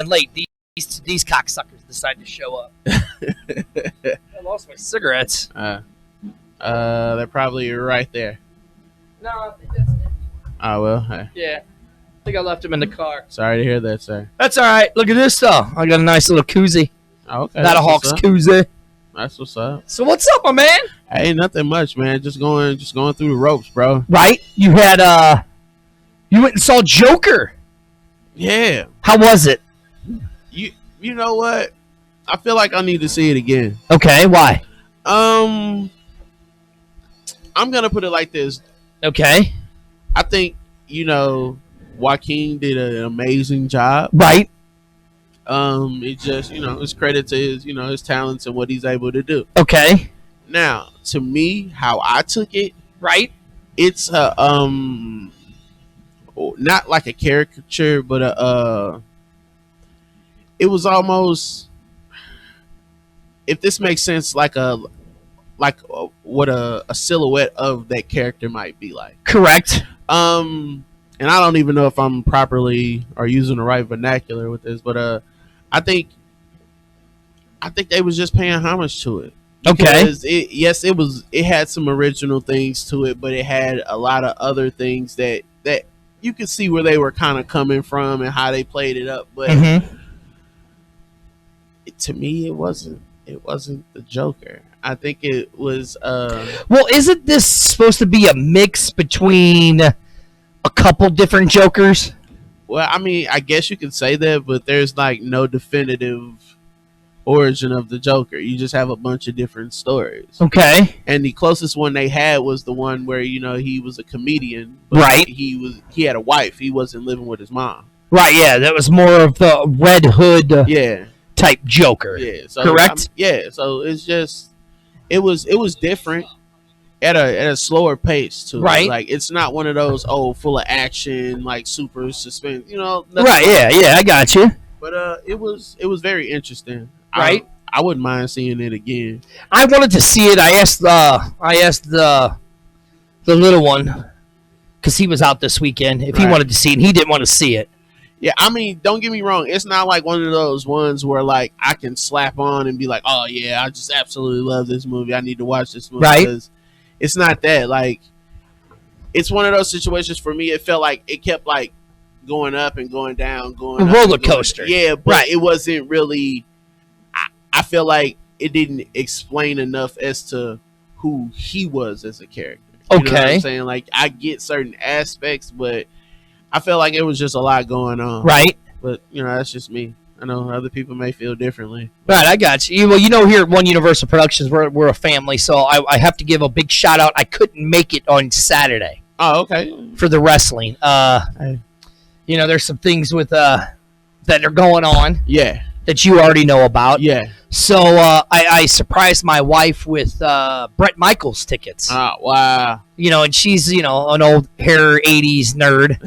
late. These cocksuckers decided to show up. I lost my cigarettes. They're probably right there. No, I think that's it. Oh, well. Hey. Yeah. I think I left them in the car. Sorry to hear that, sir. That's all right. Look at this, though. I got a nice little koozie. Oh, okay. Not a Hawks koozie. That's what's up. So what's up, my man? Hey, nothing much, man. Just going through the ropes, bro. Right? You had, you went and saw Joker. Yeah. How was it? You know what? I feel like I need to see it again. Okay, why? I'm gonna put it like this. Okay. I think, Joaquin did an amazing job. Right. It just, it's credit to his talents and what he's able to do. Okay. Now, to me, how I took it, right? It's not like a caricature, but it was almost, if this makes sense, like what a silhouette of that character might be like. Correct. And I don't even know if I'm properly or using the right vernacular with this, but I think they was just paying homage to it. Okay. It had some original things to it, but it had a lot of other things that you could see where they were kind of coming from and how they played it up. But to me, it wasn't the Joker. I think it was. Well, isn't this supposed to be a mix between a couple different Jokers? Well, I mean, I guess you could say that, but there's like no definitive origin of the Joker. You just have a bunch of different stories. Okay. And the closest one they had was the one where he was a comedian. But right. He had a wife. He wasn't living with his mom. Right. Yeah, that was more of the Red Hood. Type Joker. Yeah. So, correct. So it's just it was different at a slower pace too. Right. Like it's not one of those full of action, like super suspense. Right. Yeah. I got you. But it was very interesting. Right. I wouldn't mind seeing it again. I wanted to see it. I asked the little one because he was out this weekend if he wanted to see it, and he didn't want to see it. Yeah, I mean, don't get me wrong. It's not like one of those ones where like I can slap on and be like, "Oh yeah, I just absolutely love this movie. I need to watch this movie." Right. Because it's not that. Like, it's one of those situations for me. It felt like it kept like going up and going down, a roller coaster. Yeah, but it wasn't really. I feel like it didn't explain enough as to who he was as a character. You know what I'm saying? Like, I get certain aspects, but I felt like it was just a lot going on. Right. But, that's just me. I know other people may feel differently. Right, I got you. Well, here at One Universal Productions, we're a family, so I have to give a big shout out. I couldn't make it on Saturday. Oh, okay. For the wrestling. There's some things with that are going on. Yeah. That you already know about. Yeah. So I surprised my wife with Bret Michaels tickets. Oh, wow. And she's, an old hair 80s nerd.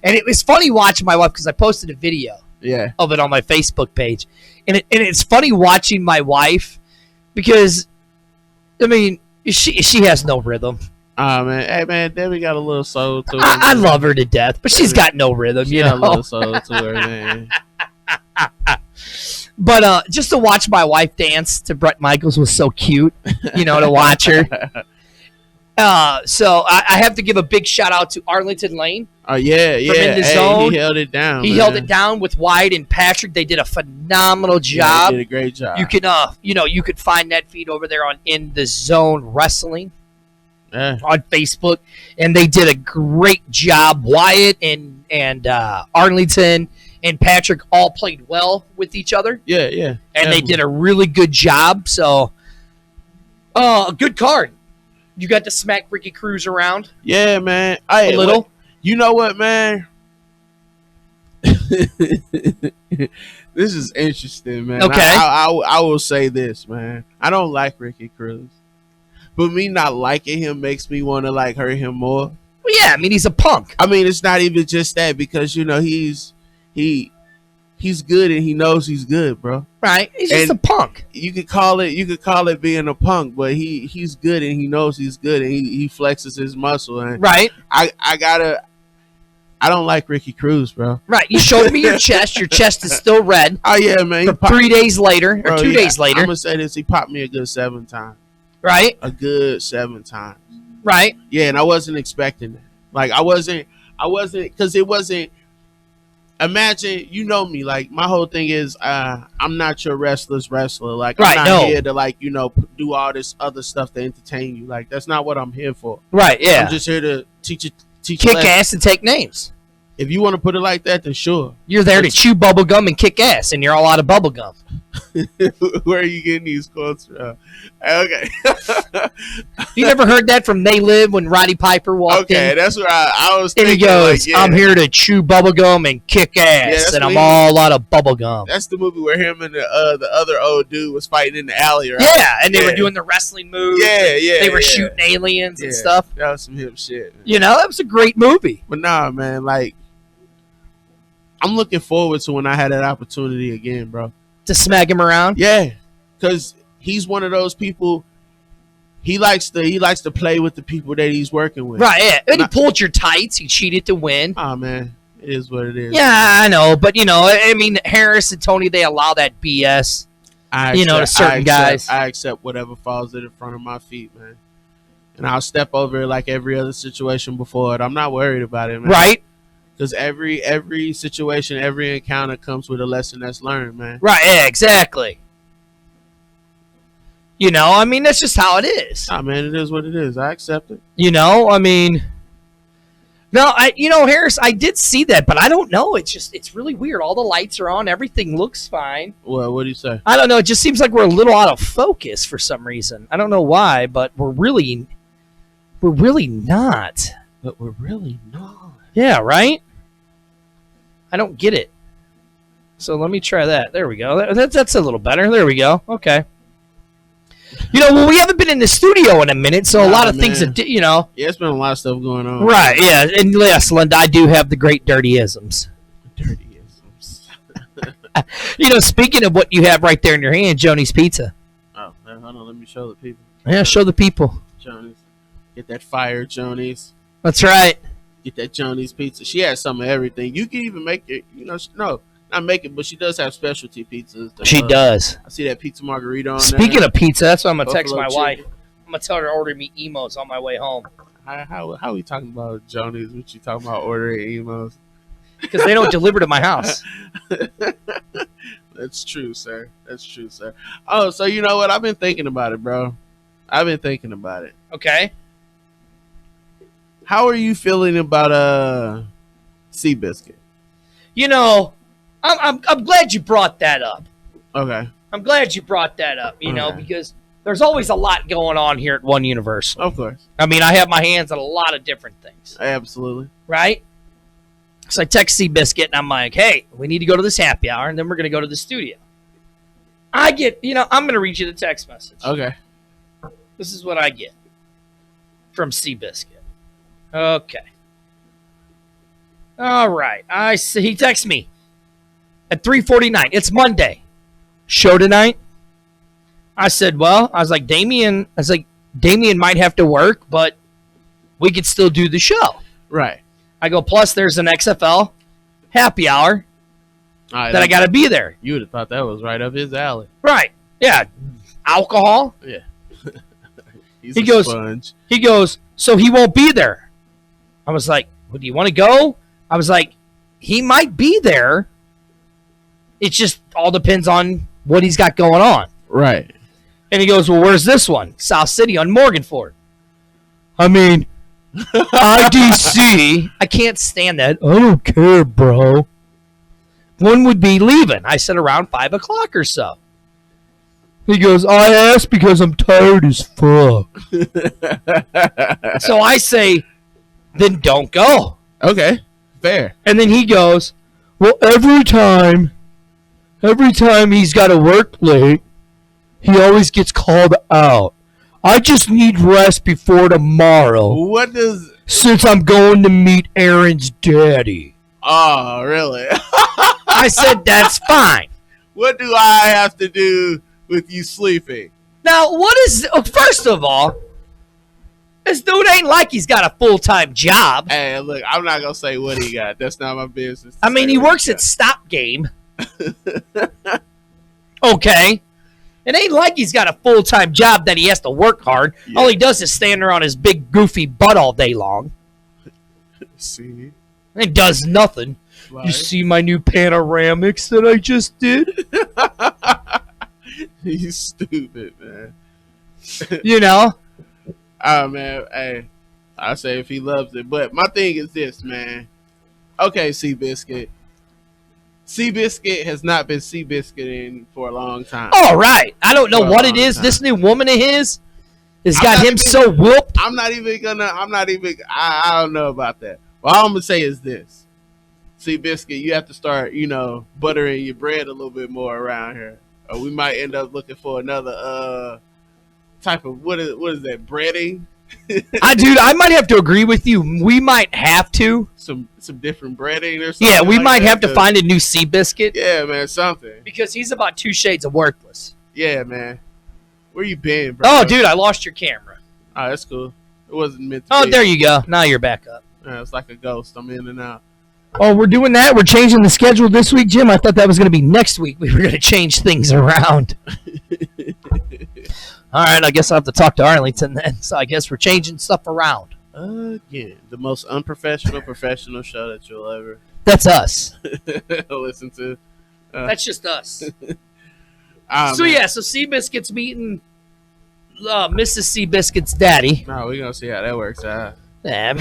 And it was funny watching my wife because I posted a video of it on my Facebook page. And it's funny watching my wife because, I mean, she has no rhythm. Oh, man. Hey, man, Debbie got a little soul to her. I love her to death, but she's got no rhythm, She got a little soul to her, man. But just to watch my wife dance to Bret Michaels was so cute, to watch her. So I have to give a big shout out to Arlington Lane. Oh, yeah. In the zone. He held it down. He held it down with Wyatt and Patrick. They did a phenomenal job. They did a great job. You can, you could find that feed over there on In the Zone Wrestling. On Facebook, and they did a great job. Wyatt and Arlington and Patrick all played well with each other. Yeah. And they did a really good job. So, a good card. You got to smack Ricky Cruz around. Yeah, man. A little. You know what, man? This is interesting, man. Okay. I will say this, man. I don't like Ricky Cruz. But me not liking him makes me want to like hurt him more. Well, yeah, I mean he's a punk. I mean it's not even just that because he's good and he knows he's good, bro. Right, he's just a punk. You could call it being a punk, but he's good and he knows he's good and he flexes his muscle. And right. I gotta. I don't like Ricky Cruz, bro. Right. You showed me your chest. Your chest is still red. Oh, yeah, man. 3 days later, or bro, 2 days later. I'm going to say this. He popped me a good 7 times. Right. A good 7 times. Right. Yeah, and I wasn't expecting that. Like, I wasn't, because it wasn't, imagine, you know me, like, my whole thing is, I'm not your restless wrestler. Like, I'm not here to, like, you know, do all this other stuff to entertain you. Like, that's not what I'm here for. Right, yeah. I'm just here to teach kick ass and take names. If you want to put it like that, then sure. You're there to chew bubble gum and kick ass, and you're all out of bubble gum. Where are you getting these quotes from? Okay. You never heard that from They Live when Roddy Piper walked in? Okay, that's where I was thinking. And he goes, like, yeah. I'm here to chew bubble gum and kick ass, and I'm all out of bubble gum. That's the movie where him and the other old dude was fighting in the alley, right? Yeah, and they were doing the wrestling moves. Yeah. They were shooting aliens and stuff. That was some hip shit. Man. You know, that was a great movie. But nah, man, like, I'm looking forward to when I had that opportunity again, bro. To smack him around? Yeah, because he's one of those people. He likes to play with the people that he's working with. Right, yeah. And he pulled your tights. He cheated to win. Oh, man. It is what it is. Yeah, I know. But, you know, I mean, Harris and Tony, they allow that BS, to certain guys. I accept whatever falls in front of my feet, man. And I'll step over it like every other situation before it. I'm not worried about it, man. Right. Because every situation, every encounter comes with a lesson that's learned, man. Right, yeah, exactly. You know, I mean, that's just how it is. Ah, man, it is what it is. I accept it. You know, I mean, no, Harris, I did see that, but I don't know. It's really weird. All the lights are on. Everything looks fine. Well, what do you say? I don't know. It just seems like we're a little out of focus for some reason. I don't know why, but we're really not. But we're really not. Yeah, right? I don't get it. So let me try that. There we go. That's a little better. There we go. Okay. You know, well, we haven't been in the studio in a minute, so a lot of things, Yeah, it's been a lot of stuff going on. Right, yeah. And yes, Linda, I do have the great dirty-isms. Dirty-isms. Speaking of what you have right there in your hand, Joni's Pizza. Oh, hold on. Let me show the people. Yeah, show the people. Joni's. Get that fire, Joni's. That's right. Get that Joni's Pizza. She has some of everything. You can even make it, no, not make it, but she does have specialty pizzas. She does. I see that pizza margarita on Speaking there. of pizza, that's what I'm going to text my chicken. wife. I'm going to tell her to order me emos on my way home. How are we talking about Joni's? What you talking about ordering emos? Because they don't deliver to my house. That's true, sir. That's true, sir. Oh, so you know what? I've been thinking about it, bro. I've been thinking about it. Okay. How are you feeling about Seabiscuit? You know, I'm glad you brought that up. Okay. I'm glad you brought that up, you know, because there's always a lot going on here at One Universal. Of course. I mean, I have my hands on a lot of different things. Absolutely. Right? So I text Seabiscuit, and I'm like, hey, we need to go to this happy hour, and then we're going to go to the studio. I'm going to read you the text message. Okay. This is what I get from Seabiscuit. Okay. All right. I see. He texts me at 3:49. It's Monday. Show tonight? I said, Damien might have to work, but we could still do the show. Right. I go, plus there's an XFL happy hour that I got to be there. You would have thought that was right up his alley. Right. Yeah. Alcohol. Yeah. He goes, so he won't be there. I was like, well, do you want to go? I was like, he might be there. It just all depends on what he's got going on. Right. And he goes, well, where's this one? South City on Morganford. I mean, IDC. I can't stand that. I don't care, bro. When would be leaving? I said around 5 o'clock or so. He goes, I asked because I'm tired as fuck. So I say, then don't go. Okay, fair. And then he goes, well, every time he's got to work late, he always gets called out. I just need rest before tomorrow. Since I'm going to meet Aaron's daddy. Oh, really? I said, that's fine. What do I have to do with you sleeping? Now, first of all, This dude ain't like he's got a full-time job. Hey, look, I'm not gonna say what he got. That's not my business. I mean, he works at Stop Game. Okay. It ain't like he's got a full-time job that he has to work hard. Yeah. All he does is stand there on his big, goofy butt all day long. See? It does nothing. Right. You see my new panoramics that I just did? He's stupid, man. You know? Oh, man. Hey, I say if he loves it. But my thing is this, man. Okay, Seabiscuit. Seabiscuit has not been Seabiscuiting for a long time. All right. I don't know what it is. Time. This new woman of his has got him so whooped. I don't know about that. Well, all I'm going to say is this. Seabiscuit, you have to start, buttering your bread a little bit more around here. Or we might end up looking for another type of, what is that, breading? I might have to agree with you. We might have to. Some different breading or something. Yeah, we might have to find a new Seabiscuit. Yeah, man, something. Because he's about 2 shades of worthless. Yeah, man. Where you been, bro? Oh, dude, I lost your camera. Oh, that's cool. It wasn't meant to be. Oh, there you go. Now you're back up. Yeah, it's like a ghost. I'm in and out. Oh, we're doing that? We're changing the schedule this week, Jim? I thought that was going to be next week. We were going to change things around. All right, I guess I'll have to talk to Arlington then. So I guess we're changing stuff around. Again, the most unprofessional professional show that you'll ever... That's us. Listen to. That's just us. So Seabiscuit's meeting Mrs. Seabiscuit's daddy. No, we're going to see how that works out. Yeah,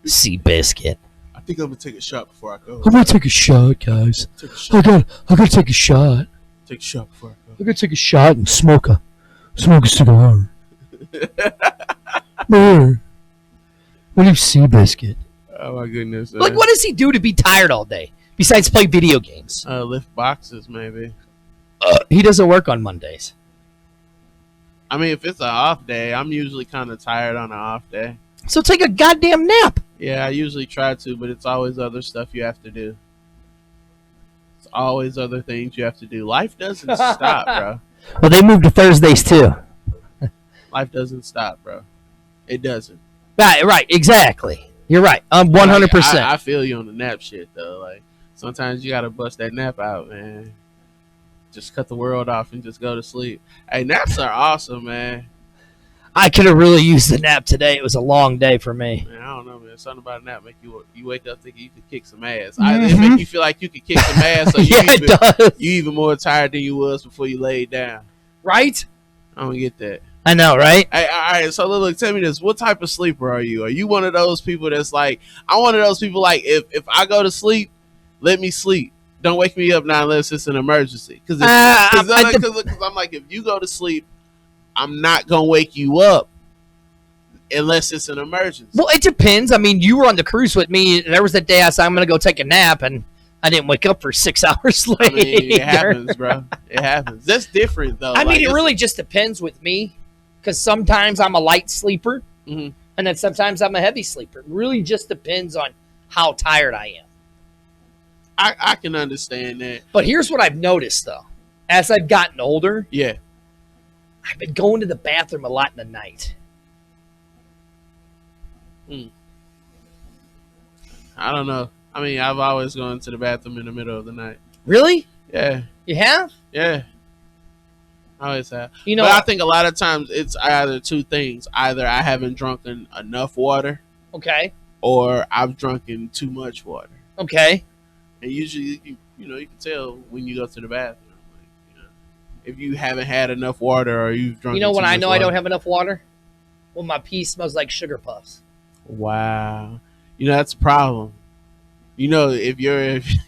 Seabiscuit. I think I'm gonna take a shot before I go. I'm gonna take a shot, guys. I gotta take a shot. Take a shot before I go. I gotta take a shot and smoke a cigar. What do Seabiscuit? Oh my goodness! Like, what does he do to be tired all day besides play video games? Lift boxes, maybe. He doesn't work on Mondays. I mean, if it's an off day, I'm usually kind of tired on an off day. So take a goddamn nap. Yeah, I usually try to, but it's always other stuff you have to do. It's always other things you have to do. Life doesn't stop, bro. Well, they moved to Thursdays, too. Life doesn't stop, bro. It doesn't. Right, exactly. You're right. 100%. I feel you on the nap shit, though. Like, sometimes you got to bust that nap out, man. Just cut the world off and just go to sleep. Hey, naps are awesome, man. I could have really used the nap today. It was a long day for me. Man, I don't know, man. Something about a nap make you wake up thinking you could kick some ass. It make you feel like you could kick some ass, so you even more tired than you was before you laid down. Right? I don't get that. I know, right? Hey, all right, so look, tell me this. What type of sleeper are you? Are you one of those people that's like, I'm one of those people like, if I go to sleep, let me sleep. Don't wake me up now unless it's an emergency. Because I'm like, if you go to sleep, I'm not going to wake you up unless it's an emergency. Well, it depends. I mean, you were on the cruise with me. There was that day I said, I'm going to go take a nap, and I didn't wake up for 6 hours later. I mean, it happens, bro. It happens. That's different, though. I mean, it really just depends with me, because sometimes I'm a light sleeper, and then sometimes I'm a heavy sleeper. It really just depends on how tired I am. I can understand that. But here's what I've noticed, though. As I've gotten older, yeah, I've been going to the bathroom a lot in the night. I don't know. I mean, I've always gone to the bathroom in the middle of the night. Really? Yeah. You have? Yeah. I always have. But I think a lot of times it's either two things. Either I haven't drunken enough water. Okay. Or I've drunken too much water. Okay. And usually, you can tell when you go to the bathroom. Like, if you haven't had enough water or you've drunk. You know when I know I don't have enough water? When my pee smells like sugar puffs. Wow. That's a problem. If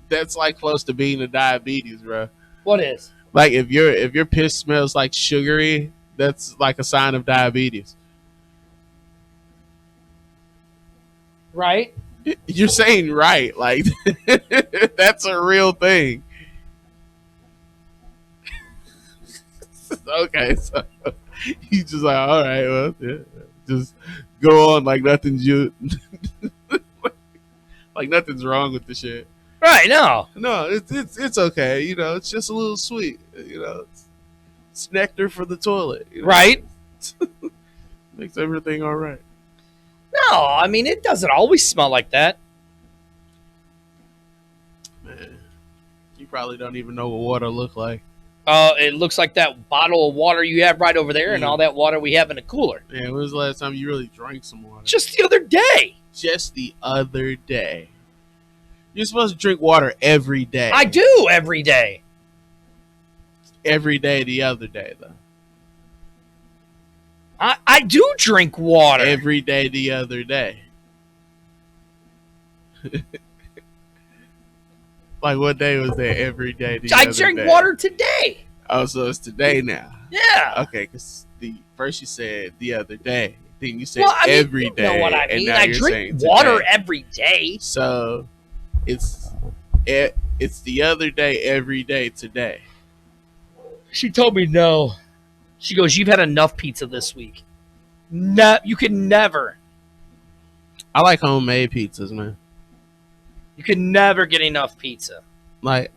that's like close to being a diabetes, bro. What is? Like if your piss smells like sugary, that's like a sign of diabetes. Right? You're saying right, like that's a real thing. Okay, so he's just like, all right, well, yeah, just go on like nothing's like nothing's wrong with the shit. Right? No, it's okay. It's just a little sweet. It's It's nectar for the toilet. You know? Right? Makes everything all right. No, I mean, it doesn't always smell like that. Man, you probably don't even know what water look like. It looks like that bottle of water you have right over there and all that water we have in the cooler. Yeah, when was the last time you really drank some water? Just the other day. Just the other day. You're supposed to drink water every day. I do every day. Every day the other day, though. I do drink water. Every day the other day. Like, what day was that? Every day the other day. I drink water today. Oh, so it's today now. Yeah. Okay, because first you said the other day. Then you said every day. You know what I mean. I drink water every day. So it's the other day, every day today. She told me no. She goes, you've had enough pizza this week. No, you can never. I like homemade pizzas, man. You can never get enough pizza. Like,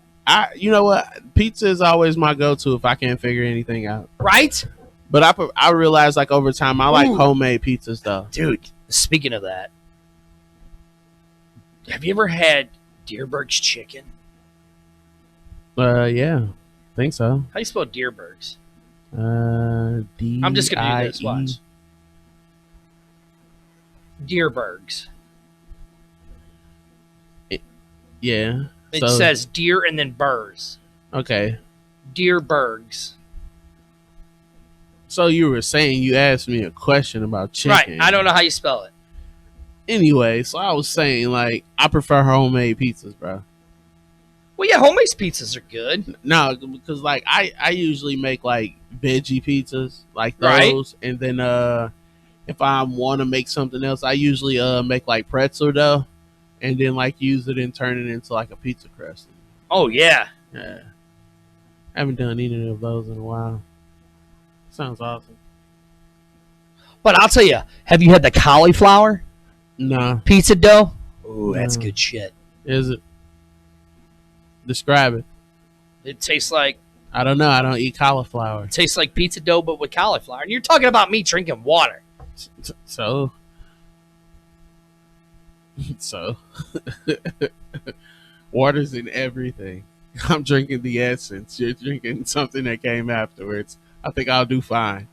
you know what? Pizza is always my go-to if I can't figure anything out. Right? But I realized, like, over time, I like homemade pizzas, though. Dude, speaking of that, have you ever had Dierberg's chicken? Yeah. I think so. How do you spell Dierberg's? D. I'm just going to do this, watch. Dierberg's. Yeah. It says deer and then burrs. Okay. Dierberg's. So you were saying you asked me a question about chicken. Right. I don't know how you spell it. Anyway, so I was saying, like, I prefer homemade pizzas, bro. Well, yeah, homemade pizzas are good. No, because, like, I usually make, like, veggie pizzas, like those. Right. And then if I want to make something else, I usually make, like, pretzel dough. And then, like, use it and turn it into, like, a pizza crust. Oh, yeah. Yeah. I haven't done any of those in a while. Sounds awesome. But I'll tell you, have you had the cauliflower? No. Pizza dough? Ooh, that's good shit. Is it? Describe it. It tastes like... I don't know. I don't eat cauliflower. It tastes like pizza dough, but with cauliflower. And you're talking about me drinking water. So... water's in everything. I'm drinking the essence. You're drinking something that came afterwards. I think I'll do fine.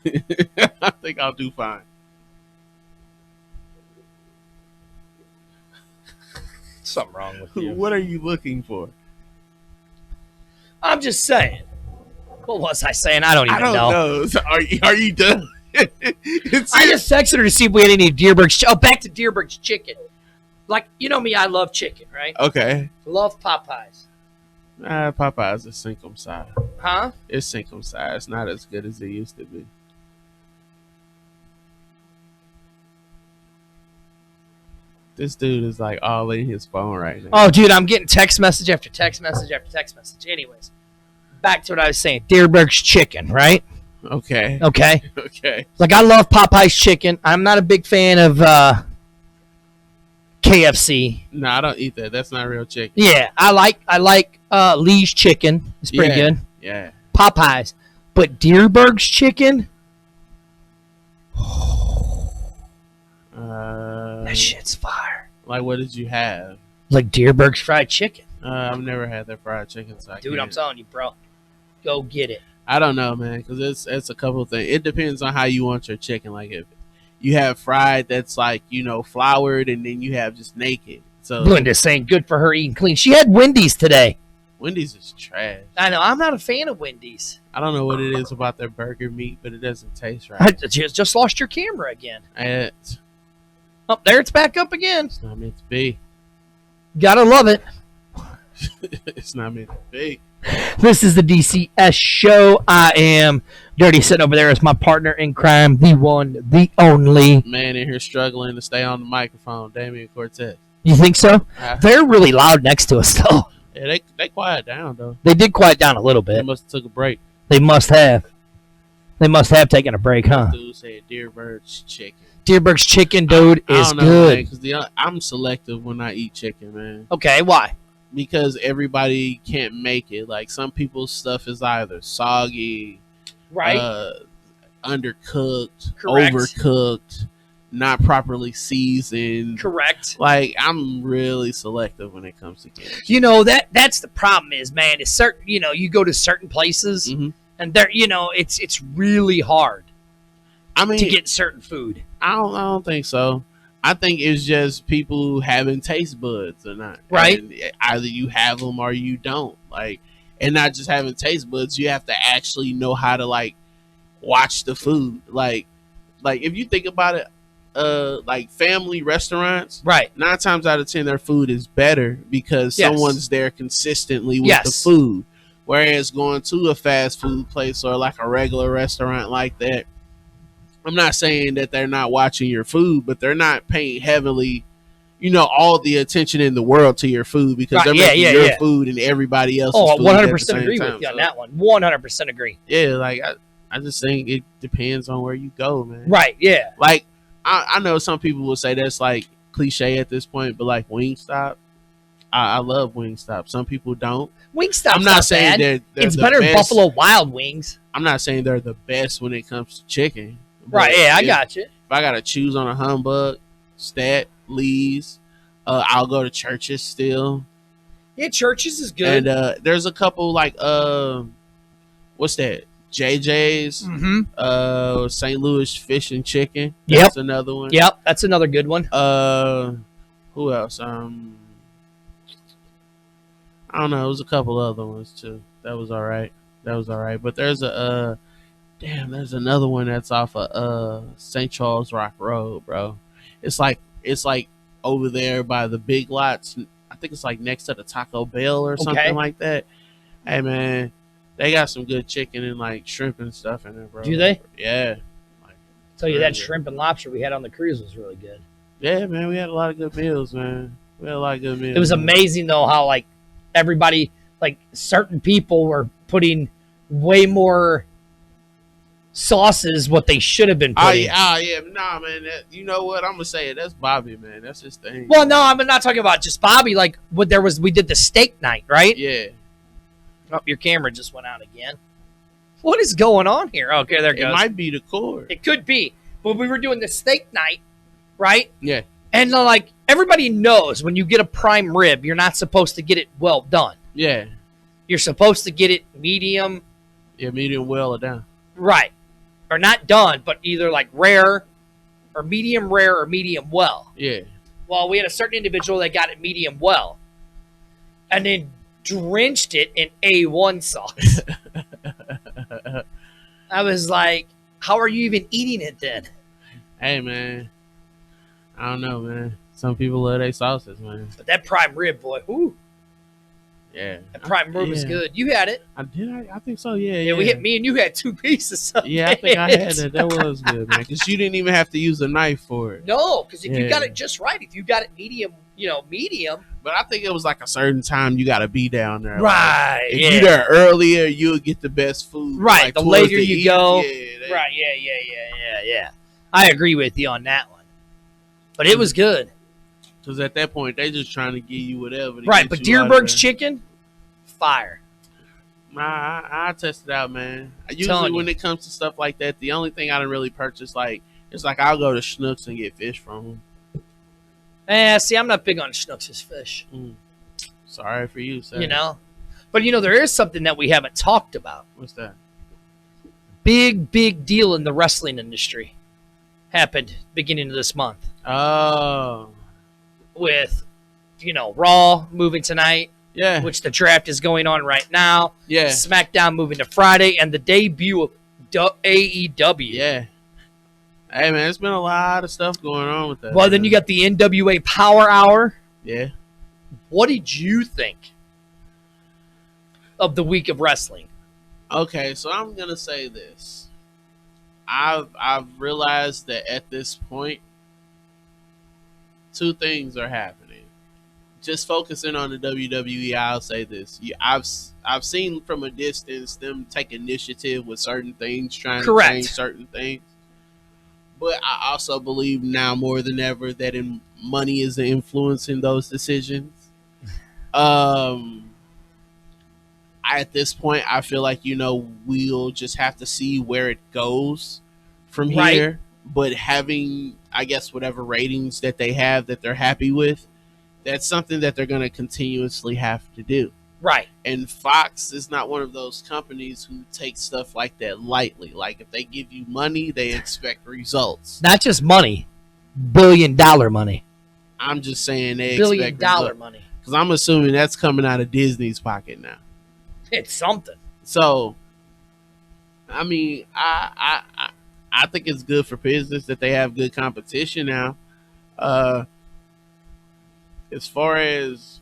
I think I'll do fine. Something wrong with you. What are you looking for? I'm just saying. What was I saying? I don't know. So are you done? I just texted her to see if we had any Dierberg's. Oh, back to Dierberg's chicken. Like, you know me, I love chicken, right? Okay. Love Popeyes. Popeyes is circumcised. Huh? It's circumcised. It's not as good as it used to be. This dude is like all in his phone right now. Oh, dude, I'm getting text message after text message after text message. Anyways, back to what I was saying. Dierberg's chicken, right? Okay. Okay. Like, I love Popeye's chicken. I'm not a big fan of KFC. No, I don't eat that. That's not real chicken. Yeah, I like Lee's chicken. It's pretty good. Yeah. Popeye's. But Dierberg's chicken? That shit's fire. Like, what did you have? Like Dierberg's fried chicken. I've never had that fried chicken. So dude, I'm telling you, bro. Go get it. I don't know, man, because it's a couple of things. It depends on how you want your chicken. Like, if you have fried that's like, you know, floured, and then you have just naked. So Linda's saying good for her eating clean. She had Wendy's today. Wendy's is trash. I know. I'm not a fan of Wendy's. I don't know what it is about their burger meat, but it doesn't taste right. I just lost your camera again. Oh, there it's back up again. It's not meant to be. Gotta love it. It's not meant to be. This is the D.C.S Show. I am Dirty, sitting over there as my partner in crime, the one, the only. Man in here struggling to stay on the microphone, Damian Cortez. You think so? They're really loud next to us, though. Yeah, they quiet down, though. They did quiet down a little bit. They must have took a break. They must have. They must have taken a break, huh? Dude said Dierberg's chicken. Dierberg's chicken, dude, is good. Because I'm selective when I eat chicken, man. Okay, why? Because everybody can't make it. Like, some people's stuff is either soggy, Right. Undercooked, Correct. overcooked, not properly seasoned. Correct. Like, I'm really selective when it comes to getting. You know, that's the problem is, man, is certain, you know, you go to certain places and there, you know, it's really hard. I mean, to get certain food. I don't think so. I think it's just people having taste buds or not. Right. And either you have them or you don't. Like, and not just having taste buds, you have to actually know how to, like, watch the food. Like if you think about it, like family restaurants, right? 9 times out of 10, their food is better because someone's there consistently with the food. Whereas going to a fast food place or like a regular restaurant like that, I'm not saying that they're not watching your food, but they're not paying heavily, you know, all the attention in the world to your food because they're making your food and everybody else's food. 100% agree with you on that one. 100% agree. Yeah, like I just think it depends on where you go, man. Right, yeah. Like, I know some people will say that's like cliche at this point, but like Wingstop, I love Wingstop. Some people don't. Wingstop's I'm not saying bad. It's better than Buffalo Wild Wings. I'm not saying they're the best when it comes to chicken. Right, yeah, I got you. If I got to choose on a humbug, Stat, Lee's, I'll go to Church's still. Yeah, Church's is good. And there's a couple like, what's that? JJ's, St. Louis Fish and Chicken. That's another one. Yep, that's another good one. Who else? I don't know. It was a couple other ones too. That was all right. But there's there's another one that's off of St. Charles Rock Road, bro. It's like over there by the Big Lots. I think it's like next to the Taco Bell or something like that. Hey man, they got some good chicken and like shrimp and stuff in there, bro. Do they? Yeah. Tell you that shrimp and lobster we had on the cruise was really good. Yeah, man, we had a lot of good meals, man. It was amazing though how like everybody, like certain people were putting way more sauces what they should have been putting. Nah, man. You know what? I'm gonna say it. That's Bobby, man. That's his thing. Well, no, I'm not talking about just Bobby. Like we did the steak night, right? Yeah. Oh, your camera just went out again. What is going on here? Okay, there it goes. It might be the cord. It could be. But we were doing the steak night, right? Yeah. And like everybody knows when you get a prime rib, you're not supposed to get it well done. Yeah. You're supposed to get it medium. Yeah, medium well or done. Right. Or not done, but either like rare or medium well. Yeah. Well, we had a certain individual that got it medium well. And then drenched it in A1 sauce. I was like, how are you even eating it then? Hey, man. I don't know, man. Some people love their sauces, man. But that prime rib, boy, whoo. Yeah. That prime rib was good. You had it. I did. I think so, yeah. Yeah, we hit me and you had 2 pieces of Yeah, I think I had that. That was good, man. Because you didn't even have to use a knife for it. No, because if you got it just right, if you got it medium. But I think it was like a certain time you got to be down there. Right. Like, if you're there earlier, you'll get the best food. Right. Like, the later you go. Yeah, right. Yeah. I agree with you on that one. But it was good. Because at that point, they just trying to give you whatever. Right. But Deerberg's chicken, fire. I test it out, man. Usually when it comes to stuff like that, the only thing I don't really purchase, like, it's like I'll go to Schnucks and get fish from them. See, I'm not big on Schnucks' fish. Sorry for you, sir. You know? But, there is something that we haven't talked about. What's that? Big deal in the wrestling industry. Happened beginning of this month. Oh. With, Raw moving tonight. Yeah. Which the draft is going on right now. Yeah. SmackDown moving to Friday. And the debut of AEW. Yeah. Hey, man, there's been a lot of stuff going on with that. Well, then you got the NWA Power Hour. Yeah. What did you think of the week of wrestling? Okay, so I'm going to say this. I've realized that at this point, 2 things are happening. Just focusing on the WWE, I'll say this. I've seen from a distance them take initiative with certain things, trying to change certain things. But I also believe now more than ever that money is the influence in those decisions. I at this point, I feel like, we'll just have to see where it goes from here. But having, I guess, whatever ratings that they have that they're happy with, that's something that they're going to continuously have to do. Right. And Fox is not one of those companies who take stuff like that lightly. Like, if they give you money, they expect results. Not just money, $1 billion money. I'm just saying they $1 billion expect results. money. Because I'm assuming that's coming out of Disney's pocket now. It's something. So, I mean, I think it's good for business that they have good competition now. As far as,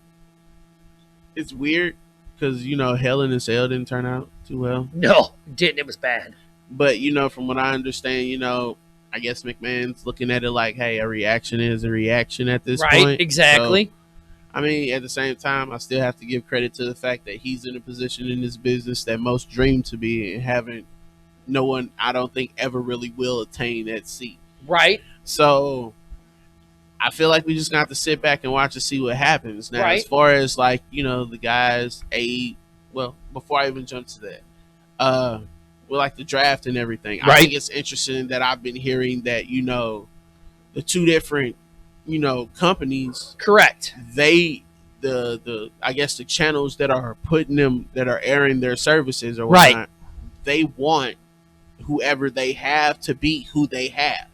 it's weird because, Hell in a Cell didn't turn out too well. No, it didn't. It was bad. But, from what I understand, I guess McMahon's looking at it like, hey, a reaction is a reaction at this point. Right, exactly. So, I mean, at the same time, I still have to give credit to the fact that he's in a position in this business that most dream to be and no one, I don't think, ever really will attain that seat. Right. So I feel like we just got to sit back and watch and see what happens. Now, right. As far as like, the guys, before I even jump to that, with like the draft and everything, right. I think it's interesting that I've been hearing that, the two different, companies. Correct. They, I guess the channels that are that are airing their services or whatnot, right. They want whoever they have to be who they have.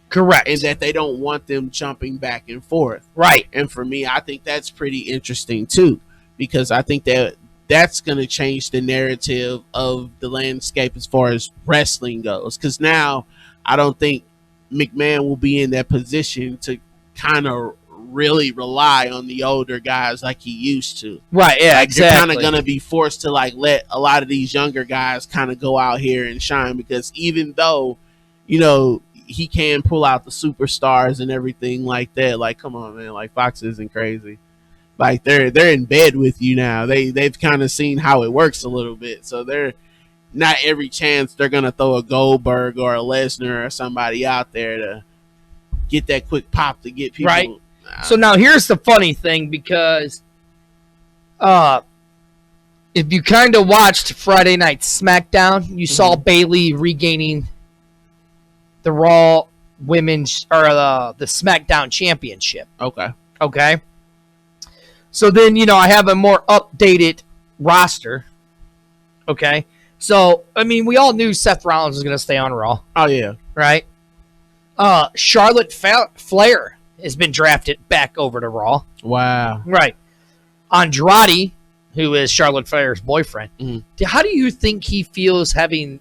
Correct. And that they don't want them jumping back and forth. Right. And for me, I think that's pretty interesting too, because I think that's going to change the narrative of the landscape as far as wrestling goes. Because now I don't think McMahon will be in that position to kind of really rely on the older guys like he used to. Right, yeah, like exactly. You're kind of going to be forced to like let a lot of these younger guys kind of go out here and shine, because even though, he can pull out the superstars and everything like that, like, come on, man, like Fox isn't crazy. Like they're in bed with you now. They've kind of seen how it works a little bit. So they're not every chance they're going to throw a Goldberg or a Lesnar or somebody out there to get that quick pop to get people. Right. So now here's the funny thing, because if you kind of watched Friday Night SmackDown, you saw Bayley regaining the Raw Women's or the SmackDown Championship. Okay. So then, I have a more updated roster. Okay. So, I mean, we all knew Seth Rollins was going to stay on Raw. Oh, yeah. Right? Charlotte Flair has been drafted back over to Raw. Wow. Right. Andrade, who is Charlotte Flair's boyfriend, how do you think he feels being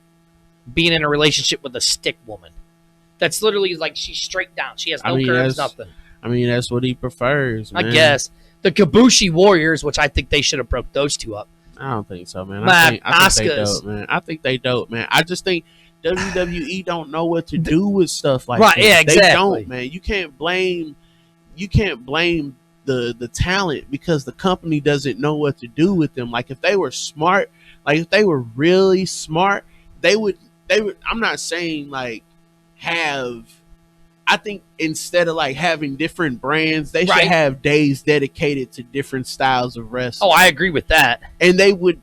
in a relationship with a stick woman? That's literally like she's straight down. She has no curves, nothing. I mean, that's what he prefers, man. I guess. The Kabushi Warriors, which I think they should have broke those two up. I don't think so, man. I think they dope, man. I think they dope, man. I just think WWE don't know what to do with stuff like that. Yeah, exactly. They don't, man. You can't blame the talent because the company doesn't know what to do with them. Like if they were smart, like if they were really smart, they would I'm not saying like I think instead of like having different brands, they should have days dedicated to different styles of wrestling. Oh, I agree with that. And they would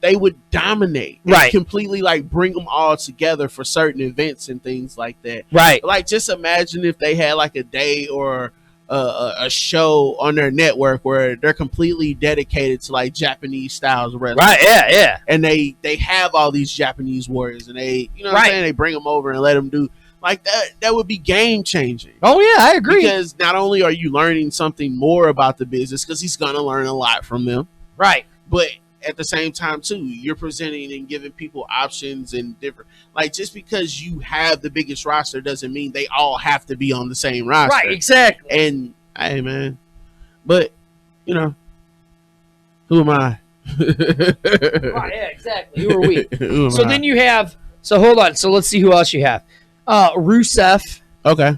dominate. Right. Completely like bring them all together for certain events and things like that. Right. Like just imagine if they had like a day or a show on their network where they're completely dedicated to like Japanese styles of wrestling. Right, yeah. And they have all these Japanese warriors and they, what I'm saying? They bring them over and let them do like that would be game changing. Oh yeah, I agree. Because not only are you learning something more about the business, because he's gonna learn a lot from them, right? But at the same time, too, you're presenting and giving people options and different. Like just because you have the biggest roster doesn't mean they all have to be on the same roster, right? Exactly. And hey, man, but who am I? Right? Yeah, exactly. Who are we? So then you have. So hold on. So let's see who else you have. Rusev. Okay.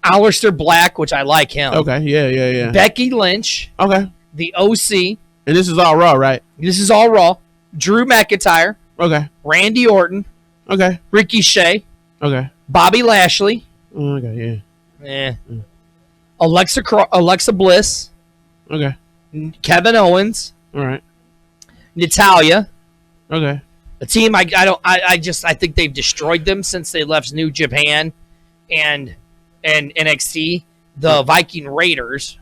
Aleister Black, which I like him. Okay. Yeah. Becky Lynch. Okay. The OC. And this is all Raw, right? This is all Raw. Drew McIntyre. Okay. Randy Orton. Okay. Ricochet. Okay. Bobby Lashley. Okay. Yeah. Alexa Bliss. Okay. Kevin Owens. All right. Natalya. Okay. A team I think they've destroyed them since they left New Japan and NXT. The Viking Raiders.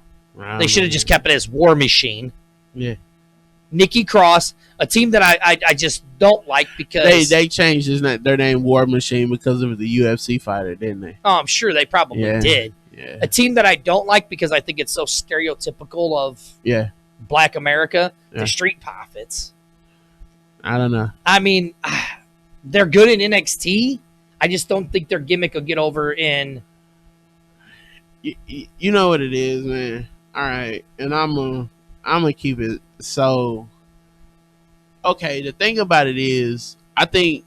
They should have just kept it as War Machine. Yeah. Nikki Cross, a team that I just don't like because they changed their name War Machine because of the UFC fighter, didn't they? Oh, I'm sure they probably did. Yeah. A team that I don't like because I think it's so stereotypical of Black America, the Street Profits. I don't know. I mean, they're good in NXT. I just don't think their gimmick will get over in. You know what it is, man. All right, and I'm gonna keep it so. Okay, the thing about it is, I think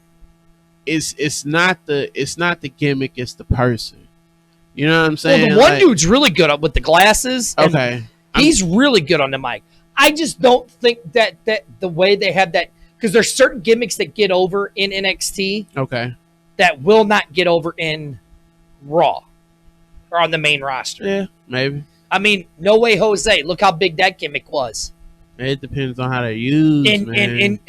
it's not the gimmick, it's the person. You know what I'm saying? Well, the one dude's really good with the glasses. Okay, he's really good on the mic. I just don't think that the way they have that, because there's certain gimmicks that get over in NXT. Okay. That will not get over in Raw or on the main roster. Yeah, maybe. I mean, No Way Jose. Look how big that gimmick was. It depends on how they're used, man.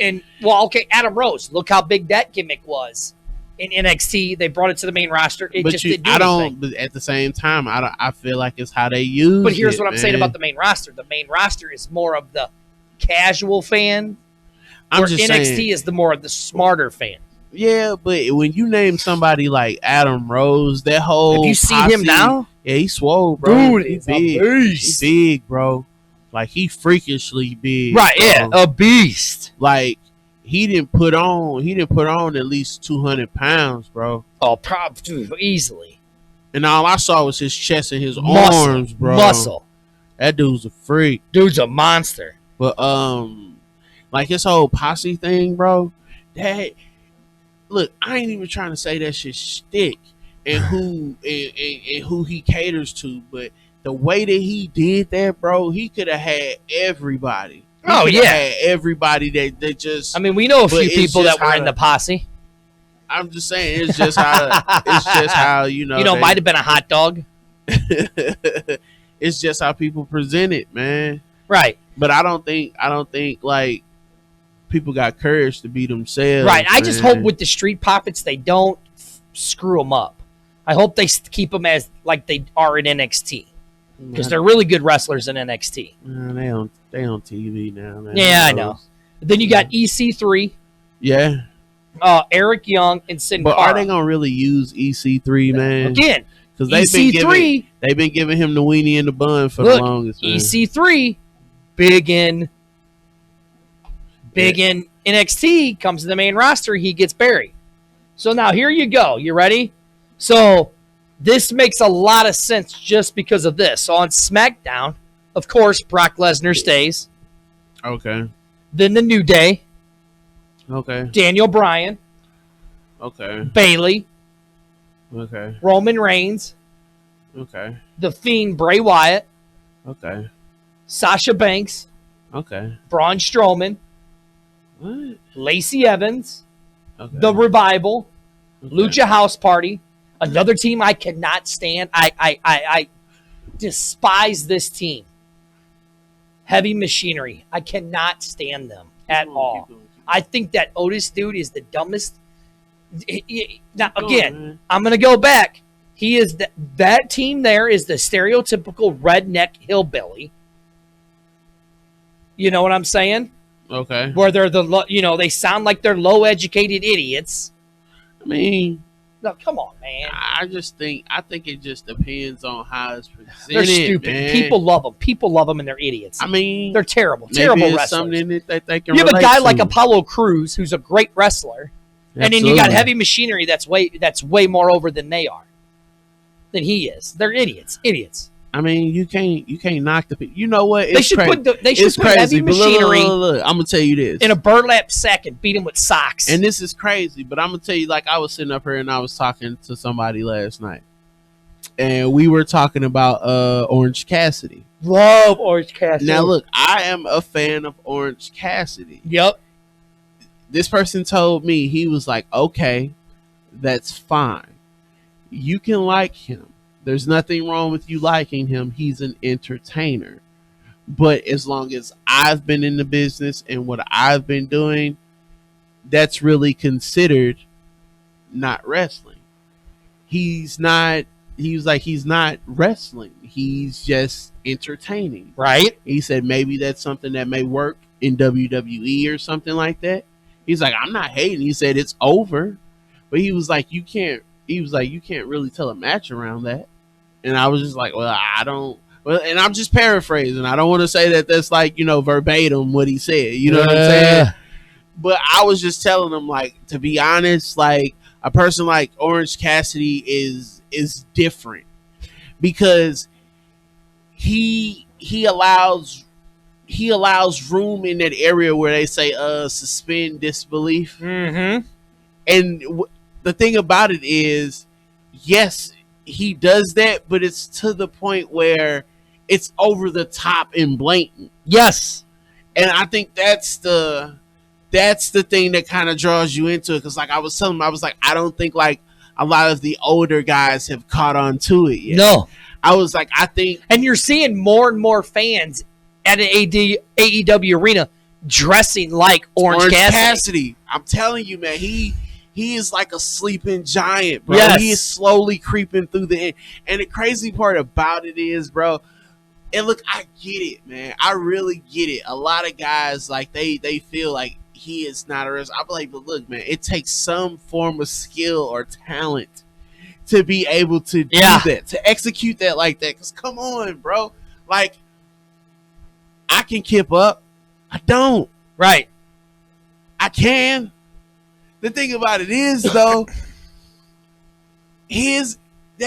Well, okay, Adam Rose. Look how big that gimmick was in NXT. They brought it to the main roster. It just didn't do anything. But at the same time, I feel like it's how they use. But here's what I'm saying about the main roster. The main roster is more of the casual fan. Where NXT is the more of the smarter fan. Yeah, but when you name somebody like Adam Rose, that whole have you seen him now? Yeah, he's swole, bro. Dude, he's big. A beast. He's big, bro. Like, he freakishly big. Right, bro. Yeah, a beast. Like, he didn't put on at least 200 pounds, bro. Oh, easily. And all I saw was his chest and his arms, bro. Muscle. That dude's a freak. Dude's a monster. But like his whole posse thing, bro. Look, I ain't even trying to say that shit stick and who he caters to, but the way that he did that, bro, he could have had everybody. Had everybody that just. I mean, we know a few people that were in the posse. I'm just saying, it's just how you know. Might have been a hot dog. It's just how people present it, man. Right. But I don't think like people got courage to be themselves. Right. I just hope with the Street Profits they don't screw them up. I hope they keep them as like they are in NXT because they're really good wrestlers in NXT. They on TV now, man. Yeah, I know. Then you got EC3. Yeah. Eric Young and Sin But Cara. are they gonna really use EC3, man? Again, because they've been giving him the weenie in the bun for the longest. Man. EC3, big in NXT, comes to the main roster, he gets buried. So now here you go. You ready? So this makes a lot of sense just because of this. So on SmackDown, of course, Brock Lesnar stays. Okay. Then the New Day. Okay. Daniel Bryan. Okay. Bayley. Okay. Roman Reigns. Okay. The Fiend Bray Wyatt. Okay. Sasha Banks. Okay. Braun Strowman. What? Lacey Evans. Okay. The Revival. Okay. Lucha House Party. Another team I cannot stand. I despise this team. Heavy Machinery. I cannot stand them at all. I think that Otis dude is the dumbest. Now, again, I'm going to go back. He is that team there is the stereotypical redneck hillbilly. You know what I'm saying? Okay. Where they're they sound like they're low-educated idiots. I mean, no, come on, man. I think it just depends on how it's presented. They're stupid. Man. People love them. People love them, and they're idiots. I mean, they're terrible. Terrible wrestlers. Something that they can. You have a guy like Apollo Crews, who's a great wrestler, and then you got Heavy Machinery that's way more over than they are, than he is. They're idiots. Idiots. I mean, you can't knock the people. You know what? They should put Heavy Machinery. Look, I'm gonna tell you this: in a burlap sack and beat him with socks. And this is crazy, but I'm gonna tell you, like, I was sitting up here and I was talking to somebody last night, and we were talking about Orange Cassidy. Love Orange Cassidy. Now, look, I am a fan of Orange Cassidy. Yep. This person told me, he was like, "Okay, that's fine. You can like him. There's nothing wrong with you liking him. He's an entertainer. But as long as I've been in the business and what I've been doing, that's really considered not wrestling. He's not. He was like, he's not wrestling. He's just entertaining. Right. He said maybe that's something that may work in WWE or something like that. He's like, I'm not hating. He said it's over, but he was like, you can't. He was like, you can't really tell a match around that. And I was just like, well, I don't. Well, and I'm just paraphrasing. I don't want to say that that's like, you know, verbatim what he said. You know what I'm saying? But I was just telling him, like, to be honest, like a person like Orange Cassidy is different because he allows room in that area where they say suspend disbelief. Mm-hmm. And the thing about it is, yes, he does that, but it's to the point where it's over the top and blatant. Yes. And I think that's the thing that kind of draws you into it. Because like I was telling him, I was like, I don't think like a lot of the older guys have caught on to it yet. No. I was like, I think. And you're seeing more and more fans at an AEW arena dressing like Orange Cassidy. I'm telling you, man, he is like a sleeping giant, bro. Yes. He is slowly creeping through the end. And the crazy part about it is, bro, and look, I get it, man. I really get it. A lot of guys, like, they feel like he is not a wrestler. I'm like, but look, man, it takes some form of skill or talent to be able to do that, to execute that like that. Because come on, bro. Like, I can keep up. I don't. Right. I can. The thing about it is, though, that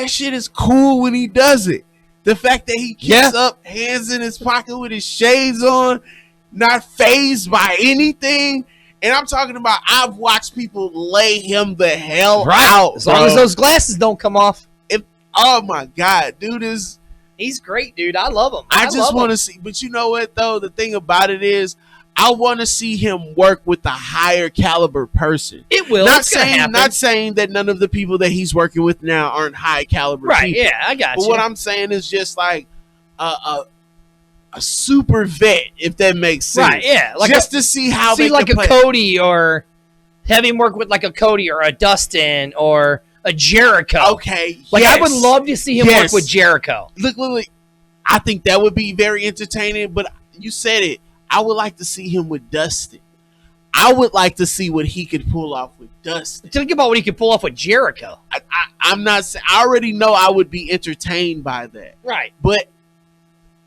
shit is cool when he does it. The fact that he keeps up, hands in his pocket with his shades on, not fazed by anything. And I'm talking about, I've watched people lay him the hell out. As long as those glasses don't come off. Oh my God, dude, he's great, dude. I love him. I just want to see, but you know what though? The thing about it is, I want to see him work with a higher caliber person. It will. Not saying that none of the people that he's working with now aren't high caliber people. Right, yeah, I got you. But what I'm saying is just like a super vet, if that makes sense. Right, yeah. Like just to see how they like can a Cody, or have him work with like a Cody or a Dustin or a Jericho. Okay. Like, I would love to see him work with Jericho. Look. I think that would be very entertaining, but you said it. I would like to see him with Dustin. I would like to see what he could pull off with Dustin. Think about what he could pull off with Jericho. I'm not saying, I already know I would be entertained by that. Right. But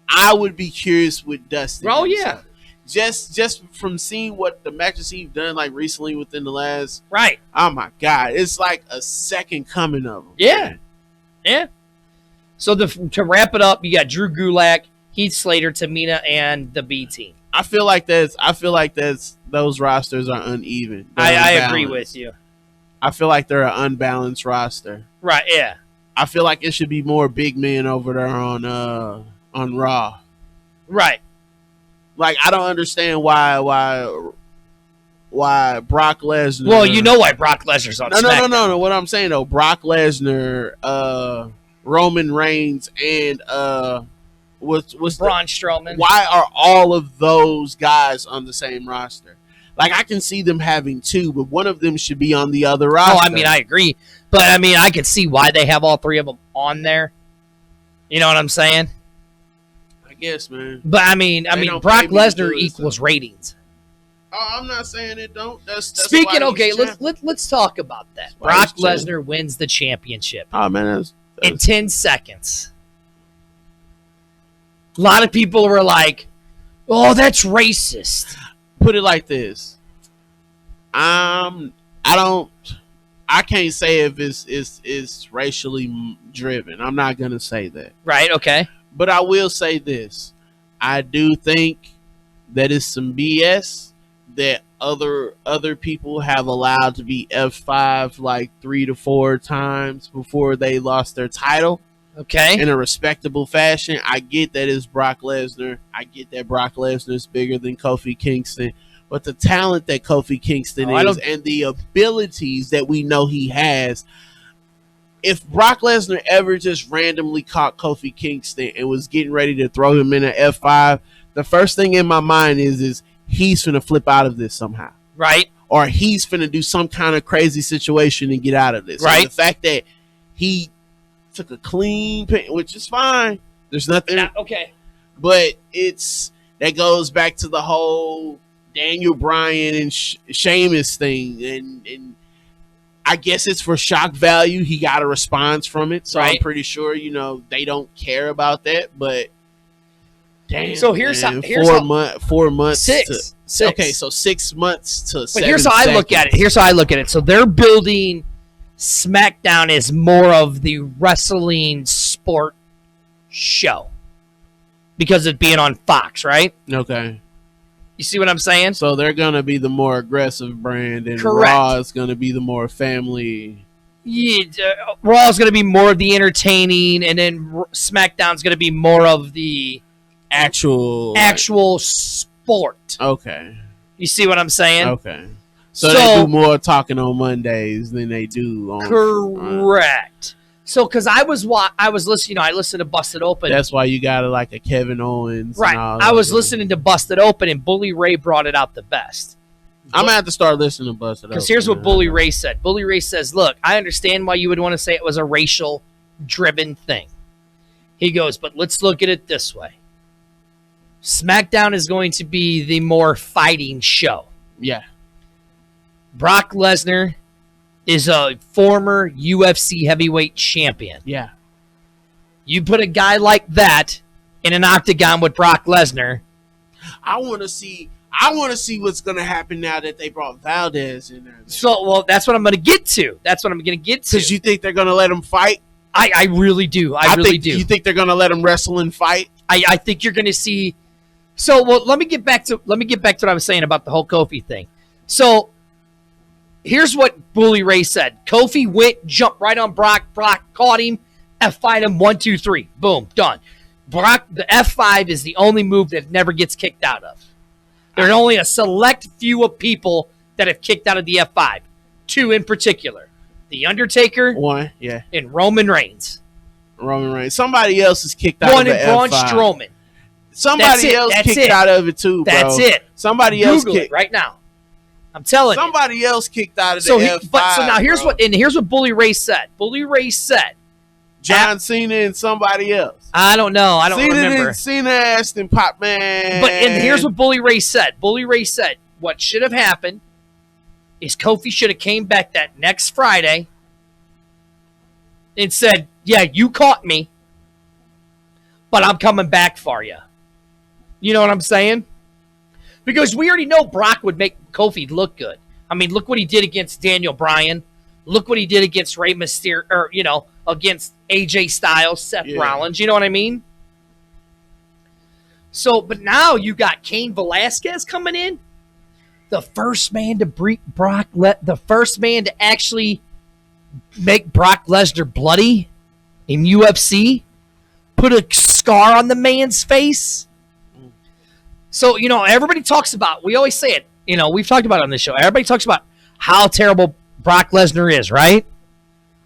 I would be curious with Dustin. Oh, yeah. Just from seeing what the matches he's done like recently within the last. Right. Oh my God. It's like a second coming of him. Yeah. Man. Yeah. So to wrap it up, you got Drew Gulak, Heath Slater, Tamina, and the B team. I feel like those rosters are uneven. I agree with you. I feel like they're an unbalanced roster. Right, yeah. I feel like it should be more big men over there on Raw. Right. Like, I don't understand why Brock Lesnar. Well, you know why Brock Lesnar's on SmackDown. No. What I'm saying though, Brock Lesnar, Roman Reigns, and what's Braun Strowman. Why are all of those guys on the same roster? Like, I can see them having two, but one of them should be on the other roster. Oh, I mean, I agree. But, I mean, I can see why they have all three of them on there. You know what I'm saying? I guess, man. But, I mean, Brock Lesnar equals ratings. Oh, I'm not saying it don't. That's Speaking, okay, let's talk about that. Brock Lesnar wins the championship. Oh, man. That's in 10 seconds. A lot of people were like, oh, that's racist. Put it like this. I can't say if it's racially driven. I'm not going to say that. Right, okay. But I will say this. I do think that is some BS that other people have allowed to be F5 like 3 to 4 times before they lost their title. Okay. In a respectable fashion. I get that it's Brock Lesnar. I get that Brock Lesnar is bigger than Kofi Kingston. But the talent that Kofi Kingston is and the abilities that we know he has, if Brock Lesnar ever just randomly caught Kofi Kingston and was getting ready to throw him in an F5, the first thing in my mind is he's going to flip out of this somehow. Right. or he's finna do some kind of crazy situation and get out of this. Right. So the fact that he took a clean pin, which is fine. There's nothing. Okay. But that goes back to the whole Daniel Bryan and Sheamus thing, and I guess it's for shock value. He got a response from it, so I'm pretty sure they don't care about that. But damn, so here's 4 months. Six. Okay, so 6 months to. But here's how I look at it. So they're building SmackDown as more of the wrestling sport show because of being on Fox, right? Okay. You see what I'm saying? So they're going to be the more aggressive brand, and Raw is going to be the more family. Yeah, Raw is going to be more of the entertaining, and then SmackDown's going to be more of the actual sport. Okay. You see what I'm saying? Okay. So they do more talking on Mondays than they do on. Correct. So, because I was listening, I listened to Busted Open. That's why you got like a Kevin Owens. Right. I was listening to Busted Open, and Bully Ray brought it out the best. I'm going to have to start listening to Busted Open. Because here's what Bully Ray said. Bully Ray says, look, I understand why you would want to say it was a racial-driven thing. He goes, but let's look at it this way. SmackDown is going to be the more fighting show. Yeah. Brock Lesnar is a former UFC heavyweight champion. Yeah. You put a guy like that in an octagon with Brock Lesnar. I want to see what's going to happen now that they brought Valdez in there. So, that's what I'm going to get to. Because you think they're going to let him fight? I really do. I really do. You think they're going to let him wrestle and fight? I think you're going to see. So, let me get back to what I was saying about the whole Kofi thing. So, here's what Bully Ray said. Kofi jumped right on Brock. Brock caught him, F5'd him, 1, 2, 3. Boom, done. Brock, the F5 is the only move that never gets kicked out of. There are only a select few of people that have kicked out of the F5. 2 in particular. The Undertaker. 1, yeah. And Roman Reigns. Somebody else is kicked out of the F5. 1 and Braun Strowman. Somebody else kicked out of it too, bro. That's it. Somebody else kicked it right now. I'm telling you. Somebody else kicked out of the F5. So now here's what Bully Ray said. Bully Ray said John Cena and somebody else. I don't know. I don't remember. Cena asked and Pop Man. And here's what Bully Ray said. Bully Ray said what should have happened is Kofi should have came back that next Friday and said, yeah, you caught me, but I'm coming back for you. You know what I'm saying? Because we already know Brock would make Kofi look good. I mean, look what he did against Daniel Bryan. Look what he did against Rey Mysterio, or, against AJ Styles, Seth Rollins. You know what I mean? So, but now you got Cain Velasquez coming in. The first man to the first man to actually make Brock Lesnar bloody in UFC. Put a scar on the man's face. So, everybody talks about, we always say it, we've talked about it on this show. Everybody talks about how terrible Brock Lesnar is, right?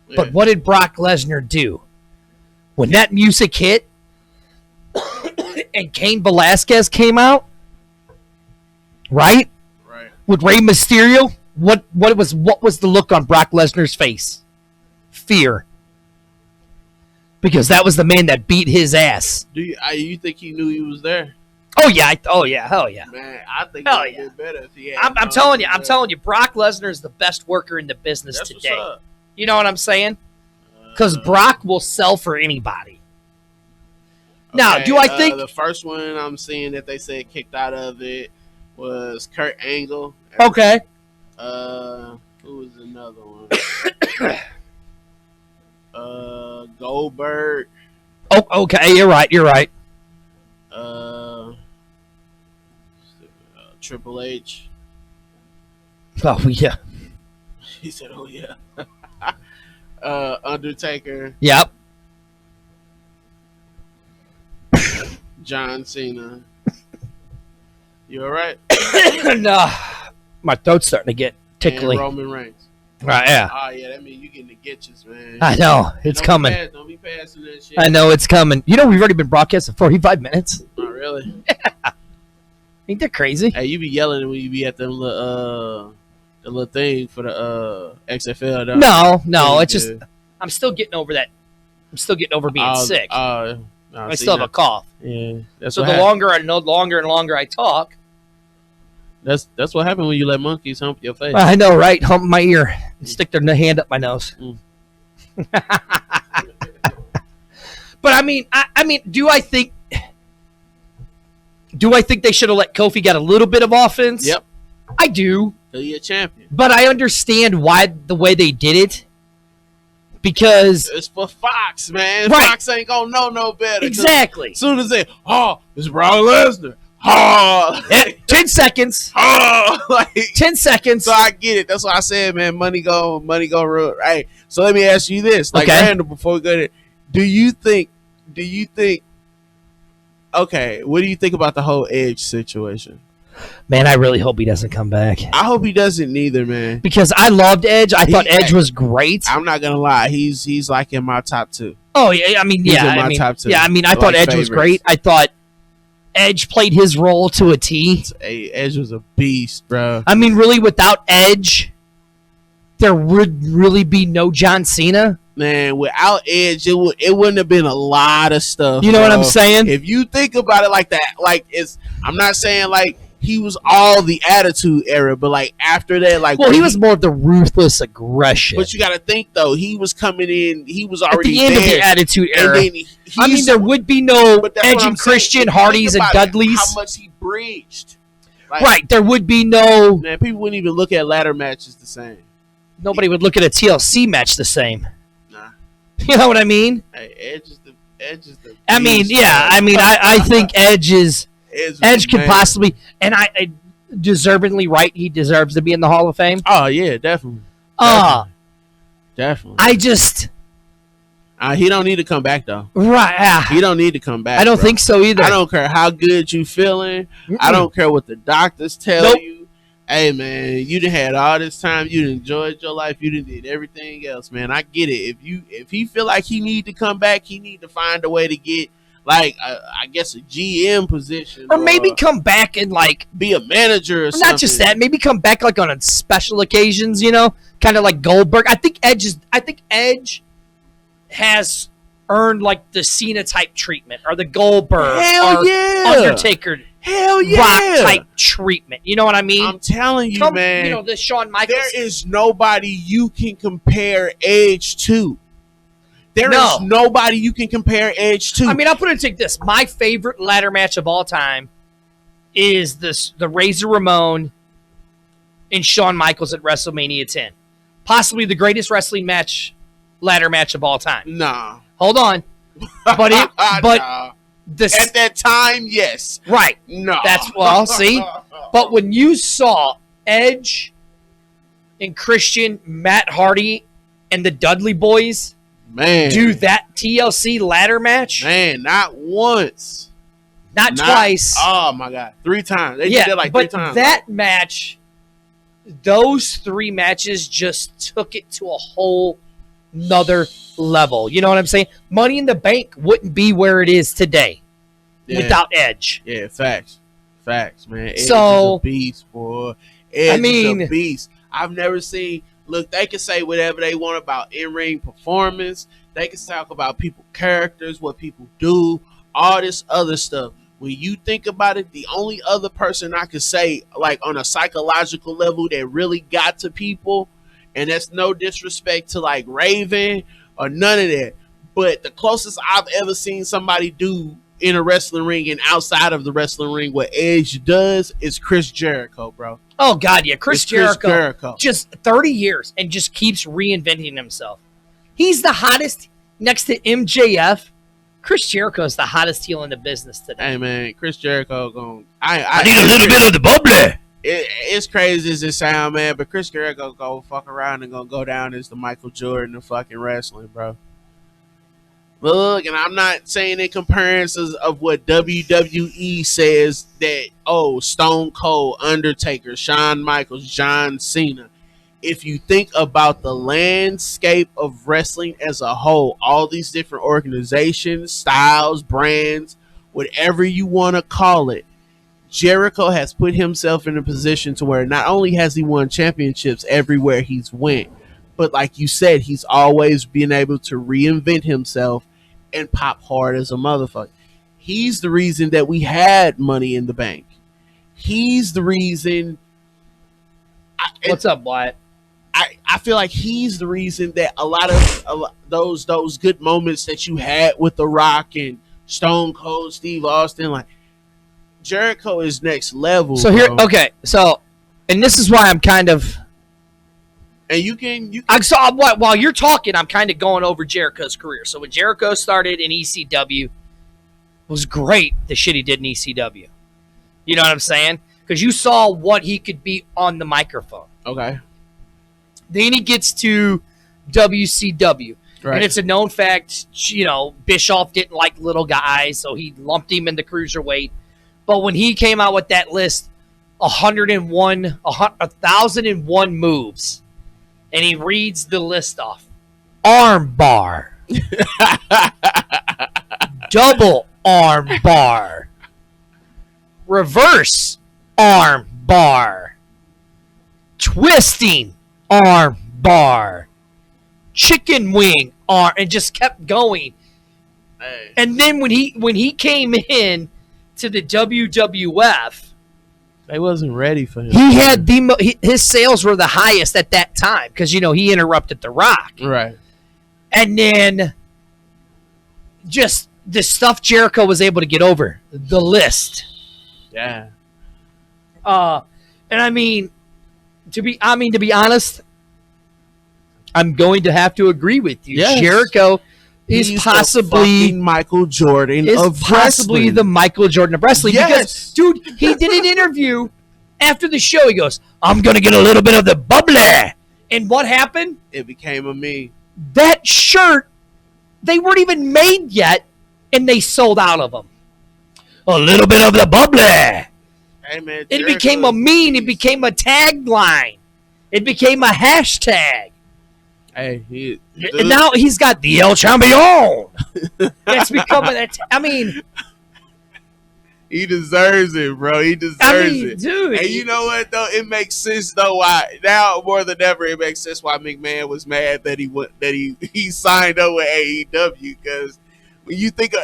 Yeah. But what did Brock Lesnar do? When that music hit and Cain Velasquez came out, right? Right. With Rey Mysterio, what was the look on Brock Lesnar's face? Fear. Because that was the man that beat his ass. Do you think he knew he was there? Oh yeah, hell yeah. Man, I think he would have been better if he had. I'm telling you, Brock Lesnar is the best worker in the business today. You know what I'm saying? Because Brock will sell for anybody. Now, do I think the first one I'm seeing that they said kicked out of it was Kurt Angle? Okay. Who was another one? Goldberg. Oh, okay. You're right. Triple H. Oh yeah. He said, "Oh yeah." Undertaker. Yep. John Cena. You all right? No, my throat's starting to get tickly. And Roman Reigns. Right, yeah. Oh yeah, that means you getting the getches, man. I know it's coming. Don't be passing that shit. I know it's coming. We've already been broadcasting 45 minutes. Oh really? Ain't that crazy? Hey, you be yelling when you be at them the little thing for the XFL. No, it's just I'm still getting over that. I'm still getting over being sick. I still have a cough. Yeah, so the longer I talk. That's what happened when you let monkeys hump your face. I know, right? Hump my ear and stick their hand up my nose. But I mean, do I think they should have let Kofi get a little bit of offense? Yep, I do. You're a champion, but I understand why the way they did it. Because it's for Fox, man. Right. Fox ain't gonna know no better. Exactly. As soon as they, it's Brock Lesnar. 10 seconds. 10 seconds. So I get it. That's what I said, man. Money go rule. Right. So let me ask you this, Randall, before we go there. Do you think? Okay, what do you think about the whole Edge situation? Man, I really hope he doesn't come back. I hope he doesn't neither, man. Because I loved Edge. I thought Edge was great. I'm not gonna lie. He's like in my top 2. Oh yeah, I mean, top 2. Yeah, I mean, I thought Edge was great. I thought Edge played his role to a T. Hey, Edge was a beast, bro. I mean, really, without Edge, there would really be no John Cena. Man, without Edge, it wouldn't have been a lot of stuff. You know what I'm saying? If you think about it like that, I'm not saying like he was all the Attitude Era, but like after that, he was more of the ruthless aggression. But you got to think though, he was coming in, he was already at the end of the Attitude Era. I mean, there would be no Edge and Christian, Hardys and Dudleys. How much he breached? Right, there would be no. Man, people wouldn't even look at ladder matches the same. Nobody would look at a TLC match the same. Nah. You know what I mean? Hey, Edge is the. I mean, yeah. I mean, I think Edge could possibly, and I deservedly right. He deserves to be in the Hall of Fame. Oh yeah, definitely. Definitely. I just. He don't need to come back though. Right. He don't need to come back. I don't think so either. I don't care how good you feeling. I don't care what the doctors tell you. Hey man, you done had all this time. You done enjoyed your life. You done did everything else, man. I get it. If he feel like he need to come back, he need to find a way to get I guess a GM position, or maybe come back and be a manager or something. Not just that. Maybe come back on special occasions. Kind of like Goldberg. I think Edge has earned the Cena type treatment or the Goldberg or Undertaker. Hell yeah. Rock type treatment. You know what I mean? I'm telling you, man. The Shawn Michaels. There is nobody you can compare Edge to. There is nobody you can compare Edge to. I mean, I'll put it like this. My favorite ladder match of all time is the Razor Ramon and Shawn Michaels at WrestleMania 10. Possibly the greatest wrestling ladder match of all time. Nah. Hold on. But nah. At that time, yes. Right. No. See? But when you saw Edge and Christian, Matt Hardy, and the Dudley Boys do that TLC ladder match? Man, not once. Not twice. Oh, my God. 3 times. They did that 3 times. That match, those 3 matches just took it to a whole nother level. You know what I'm saying? Money in the Bank wouldn't be where it is today without Edge. Yeah, facts, man. Edge is a beast, boy. Edge is a beast. I've never seen. Look, they can say whatever they want about in-ring performance. They can talk about people characters, what people do, all this other stuff. When you think about it, the only other person I could say, on a psychological level, that really got to people. And that's no disrespect to Raven or none of that. But the closest I've ever seen somebody do in a wrestling ring and outside of the wrestling ring what Edge does is Chris Jericho, bro. Oh, God, yeah. Chris Jericho. Just 30 years and just keeps reinventing himself. He's the hottest next to MJF. Chris Jericho is the hottest heel in the business today. Hey, man, Chris Jericho I need a little bit of the bubbly. It's crazy as it sound, man, but Chris Jericho go fuck around and gonna go down as the Michael Jordan of fucking wrestling, bro. Look, and I'm not saying in comparisons of what WWE says that, Stone Cold, Undertaker, Shawn Michaels, John Cena. If you think about the landscape of wrestling as a whole, all these different organizations, styles, brands, whatever you want to call it, Jericho has put himself in a position to where not only has he won championships everywhere he's went, but like you said, he's always been able to reinvent himself and pop hard as a motherfucker. He's the reason that we had Money in the Bank. He's the reason. What's up, Wyatt? I feel like he's the reason that a lot of those good moments that you had with The Rock and Stone Cold Steve Austin, like Jericho is next level. So here, okay, so, and this is why I'm kind of, and you can while you're talking, I'm kind of going over Jericho's career. So when Jericho started in ECW, it was great the shit he did in ECW. You know what I'm saying? Because you saw what he could be on the microphone. Okay. Then he gets to WCW. Right. And it's a known fact, you know, Bischoff didn't like little guys, so he lumped him in the cruiserweight. But when he came out with that list, 1,001 moves, and he reads the list off. Arm bar. Double arm bar. Reverse arm bar. Twisting arm bar. Chicken wing arm, and just kept going. Hey. And then when he came in to the WWF, they wasn't ready for him. He had his sales were the highest at that time because, you know, he interrupted The Rock. Right. And then just the stuff Jericho was able to get over, the list. Yeah. And I mean, to be honest, I'm going to have to agree with you. Yes. Jericho is possibly the Michael Jordan of possibly wrestling. the Michael Jordan of wrestling. Yes. Because, dude, he did an interview after the show. He goes, "I'm gonna get a little bit of the bubbly." And what happened? It became a meme. That shirt, they weren't even made yet, and they sold out of them. A little bit of the bubbly. Hey man, It became a meme. It became a tagline. It became a hashtag. Hey, And now he's got the El Champion. That's becoming that. I mean, he deserves it, bro. He deserves it, dude. And you know what though? It makes sense though. Why now more than ever it makes sense why McMahon was mad that he signed up with AEW, because when you think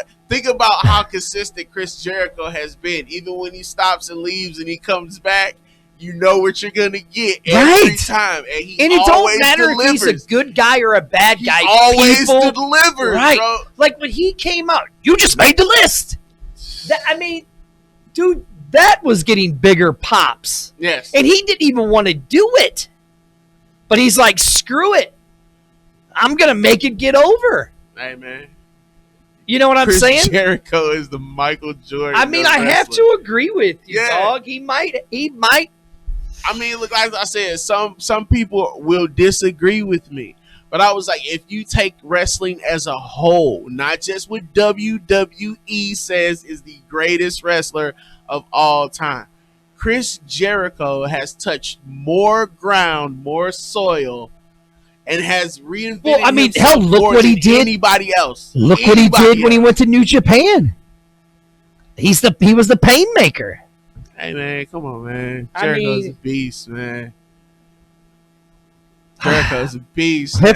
about how consistent Chris Jericho has been, even when he stops and leaves and he comes back, you know what you're gonna get every time, and it don't matter delivers. if he's a good guy or a bad guy. He always delivers, right? Bro. Like when he came out, you just made the list. I mean, dude, that was getting bigger pops. Yes, and he didn't even want to do it, but he's like, "Screw it, I'm gonna make it get over." Hey man, you know what I'm saying? Jericho is the Michael Jordan. I mean, I have to agree with you, dog. He might. I mean, look, like I said, some people will disagree with me, but I was like, if you take wrestling as a whole, not just what WWE says is the greatest wrestler of all time, Chris Jericho has touched more ground, more soil, and has reinvented. Well, I mean, hell, look what he did. Anybody else? Look what he did when he went to New Japan. He was the pain maker. Hey man, come on, man. Jericho's a beast, man. Jericho's a beast. I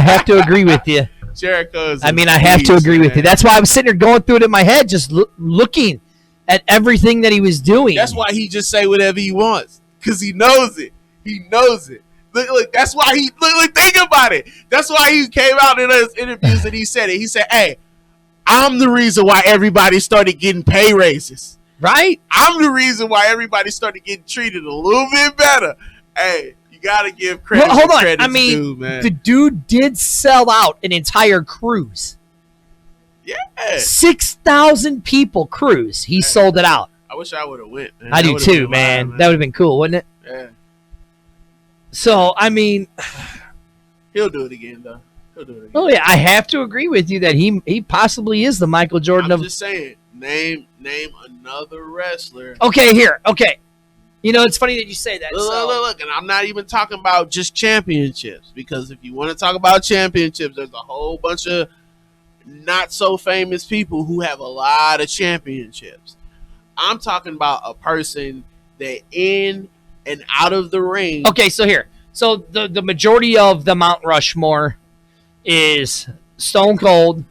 have to agree with you. Jericho's. I have to agree with you. That's why I was sitting there going through it in my head, just looking at everything that he was doing. That's why he just say whatever he wants, because he knows it. He knows it. Look, that's why he look. Think about it. That's why he came out in his interviews and he said it. He said, "Hey, I'm the reason why everybody started getting pay raises. Right? I'm the reason why everybody started getting treated a little bit better." Hey, you gotta give credit. Well, hold on. Credit's I mean, due, man. The dude did sell out an entire cruise. Yeah, 6,000 people cruise. He sold it out. I wish I would have went. Man. I do too, man. That would have been cool, wouldn't it? Yeah. So I mean, he'll do it again, though. He'll do it again. Oh yeah, I have to agree with you that he possibly is the Michael Jordan I'm just saying. Name another wrestler. Okay, here. Okay. You know, it's funny that you say that. Look, and I'm not even talking about just championships, because if you want to talk about championships, there's a whole bunch of not so famous people who have a lot of championships. I'm talking about a person that in and out of the ring. Okay, so here. So the majority of the Mount Rushmore is Stone Cold,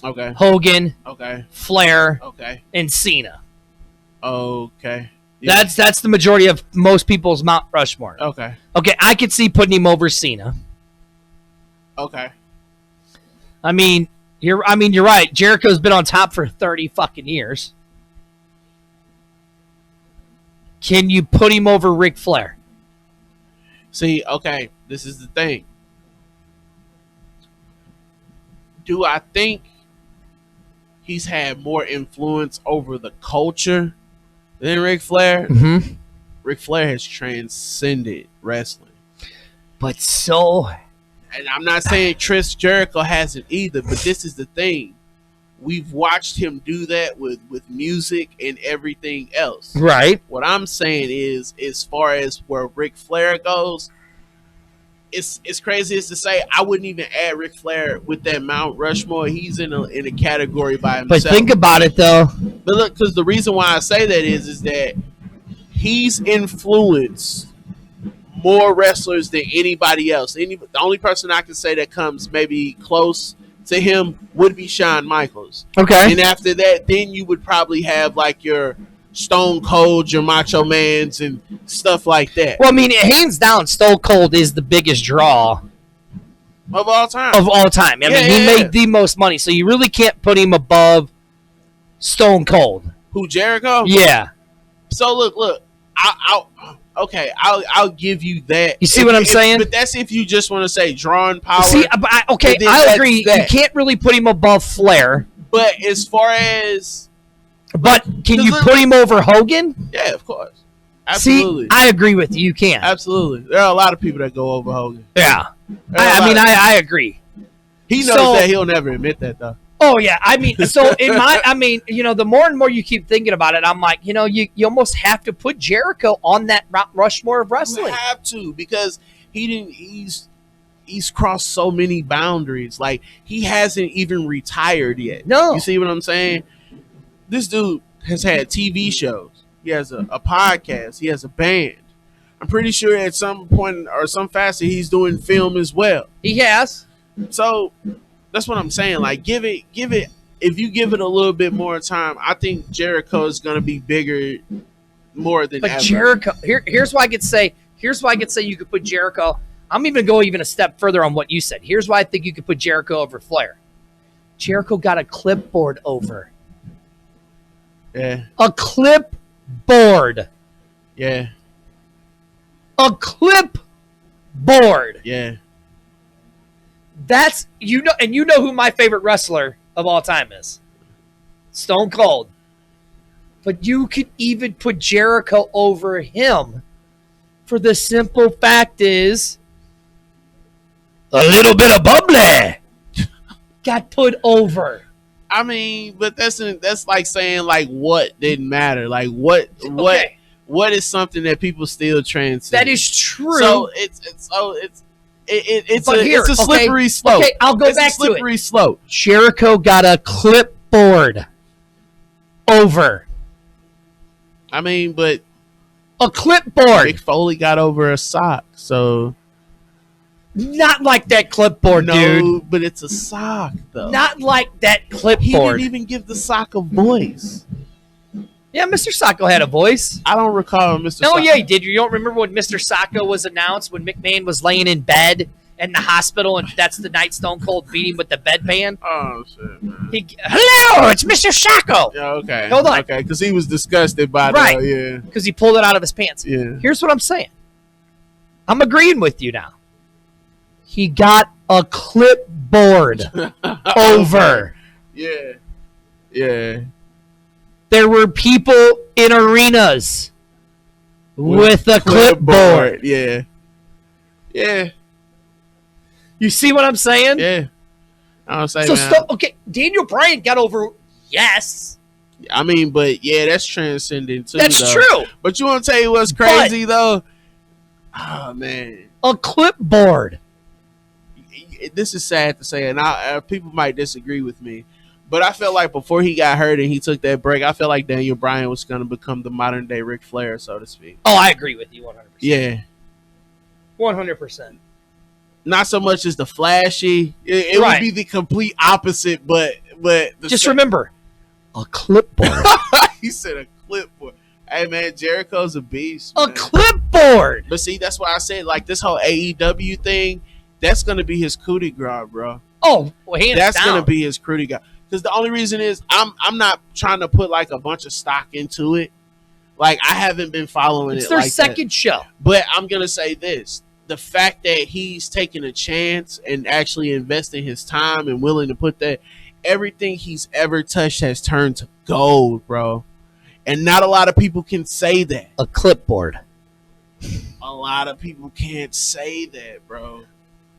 Okay. Hogan, Okay. Flair, Okay. and Cena. Okay. Yeah. That's the majority of most people's Mount Rushmore. Okay. Okay, I could see putting him over Cena. Okay. I mean, you're right. Jericho's been on top for 30 fucking years. Can you put him over Ric Flair? See, okay, this is the thing. Do I think he's had more influence over the culture than Ric Flair? Mm-hmm. Ric Flair has transcended wrestling. But so... And I'm not saying Chris Jericho hasn't either, but this is the thing. We've watched him do that with music and everything else. Right. What I'm saying is, as far as where Ric Flair goes, it's crazy as to say I wouldn't even add Ric Flair with that Mount Rushmore. He's in a category by himself. But think about it, though. But look, because the reason why I say that is that he's influenced more wrestlers than anybody else. The only person I can say that comes maybe close to him would be Shawn Michaels. Okay. And after that, then you would probably have like your Stone Cold, your Macho Mans, and stuff like that. Well, I mean, hands down, Stone Cold is the biggest draw of all time. I mean, he made the most money, so you really can't put him above Stone Cold. Who, Jericho? Yeah. So look, I'll give you that. You see what I'm saying? But that's if you just want to say drawing power. See, I agree. You can't really put him above Flair. But as far as... But can you put him over Hogan? Yeah, of course. Absolutely. See, I agree with you. You can. Absolutely. There are a lot of people that go over Hogan. Yeah. I agree. He knows that. He'll never admit that, though. Oh, yeah. I mean, so the more and more you keep thinking about it, I'm like, you almost have to put Jericho on that Mount Rushmore of wrestling. You have to, because he's crossed so many boundaries. Like, he hasn't even retired yet. No. You see what I'm saying? This dude has had TV shows. He has a podcast. He has a band. I'm pretty sure at some point or some facet he's doing film as well. He has. So that's what I'm saying. Like, give it. If you give it a little bit more time, I think Jericho is going to be bigger more than ever. Jericho. Here's why I could say. Here's why I could say you could put Jericho. I'm even go even a step further on what you said. Here's why I think you could put Jericho over Flair. Jericho got a clipboard over. Yeah. A clipboard. Yeah. A clipboard. Yeah. That's and you know who my favorite wrestler of all time is. Stone Cold. But you could even put Jericho over him for the simple fact is a little bit of bubbly got put over. I mean, but that's like saying like what didn't matter. Like what is something that people still transcend. That is true. So it's a slippery slope. Okay, I'll go back to it. Slippery slope. Jericho got a clipboard over. I mean, but a clipboard. Mick Foley got over a sock, so not like that clipboard, dude. No, but it's a sock, though. Not like that clipboard. He didn't even give the sock a voice. Yeah, Mr. Sacco had a voice. I don't recall Mr. No, Sacco. yeah, he did. You don't remember when Mr. Sacco was announced when McMahon was laying in bed in the hospital, and that's the night Stone Cold beat him with the bedpan? Oh, shit, man. Hello, it's Mr. Sacco. Yeah, okay. Hold on. Okay, because he was disgusted by right. Yeah. Because he pulled it out of his pants. Yeah. Here's what I'm saying. I'm agreeing with you now. He got a clipboard over. Yeah. Yeah. There were people in arenas with a clipboard. Yeah. Yeah. You see what I'm saying? Yeah. I don't say okay, Daniel Bryan got over, yes. I mean, but yeah, that's transcending too. That's true. But you want to tell you what's crazy though? Oh man. A clipboard. This is sad to say, and people might disagree with me, But I felt like before he got hurt and he took that break, I felt like Daniel Bryan was going to become the modern day Ric Flair, so to speak. Oh, I agree with you 100%. Yeah. 100%. Not so much as the flashy. It would be the complete opposite, but just remember, a clipboard. He said a clipboard. Hey, man, Jericho's a beast. Man. A clipboard. But see, that's why I said, like, this whole AEW thing, that's going to be his coup de grace, bro. Oh, well, hands down. That's going to be his coup de grace. Because the only reason is I'm not trying to put, like, a bunch of stock into it. Like, I haven't been following it like that. It's their second show. But I'm going to say this. The fact that he's taking a chance and actually investing his time and willing to put that, everything he's ever touched has turned to gold, bro. And not a lot of people can say that. A clipboard. A lot of people can't say that, bro.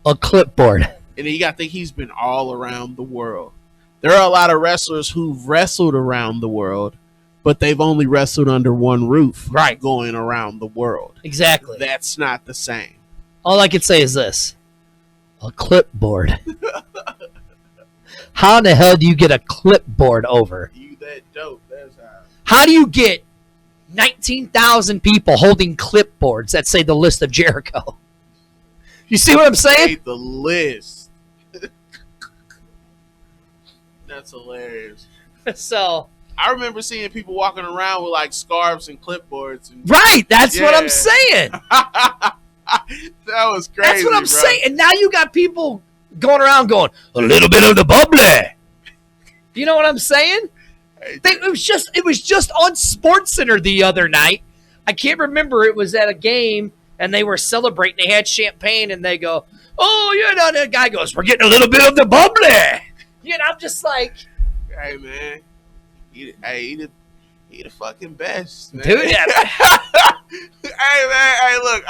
A clipboard. And then you got to think he's been all around the world. There are a lot of wrestlers who've wrestled around the world, but they've only wrestled under one roof. Right. Going around the world. Exactly. That's not the same. All I can say is this. A clipboard. How in the hell do you get a clipboard over? You that dope. That's how. How do you get 19,000 people holding clipboards that say the list of Jericho? You see what I'm saying? The list. That's hilarious. So I remember seeing people walking around with like scarves and clipboards. And, right, that's what I'm saying. That was crazy. That's what I'm saying. And now you got people going around going, a little bit of the bubbly. You know what I'm saying? It was just on SportsCenter the other night. I can't remember. It was at a game, and they were celebrating. They had champagne, and they go, oh, you know, the guy goes, we're getting a little bit of the bubbly. You know, I'm just like. Hey, man. He the fucking best, man. Dude, yeah. Hey, man. Hey, look.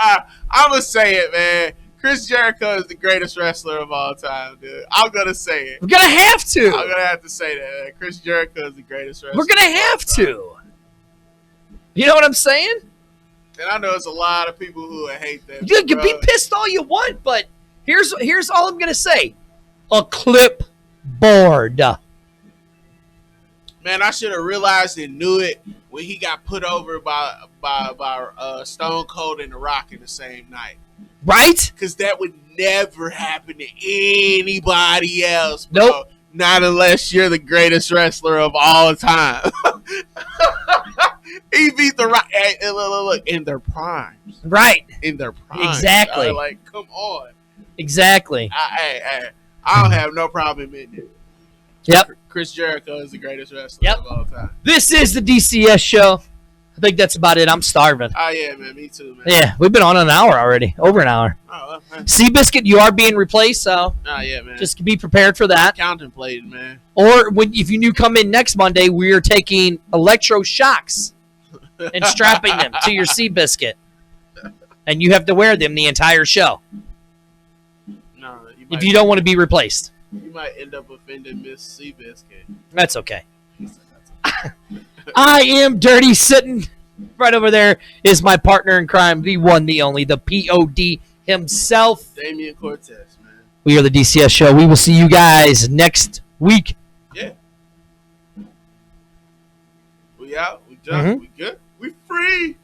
I'm going to say it, man. Chris Jericho is the greatest wrestler of all time, dude. I'm going to say it. We're going to have to. I'm going to have to say that, man. Chris Jericho is the greatest wrestler. We're going to have to. You know what I'm saying? And I know it's a lot of people who hate that. You can be pissed all you want, but here's all I'm going to say. A clipboard. Man, I should have realized and knew it when he got put over by Stone Cold and The Rock in the same night. Right? Because that would never happen to anybody else, bro. Nope. Not unless you're the greatest wrestler of all time. He beat The Rock. Look, in their primes. Right. In their primes. Exactly. Like, come on. Exactly. I don't have no problem admitting it. Yep. Chris Jericho is the greatest wrestler of all time. This is the D.C.S Show. I think that's about it. I'm starving. Oh, yeah, man. Me too, man. Yeah, we've been on an hour already. Over an hour. Oh, man. Seabiscuit, you are being replaced, so yeah, man. just be prepared for that. Contemplating, man. Or if you come in next Monday, we are taking electroshocks and strapping them to your Seabiscuit. And you have to wear them the entire show. No, if you don't want to be replaced. You might end up offending Miss Seabiscuit. That's okay. I am Dirty. Sitting right over there is my partner in crime, the one, the only, the POD himself. Damian Cortez, man. We are the D.C.S Show. We will see you guys next week. Yeah. We out. We done. We good. We free.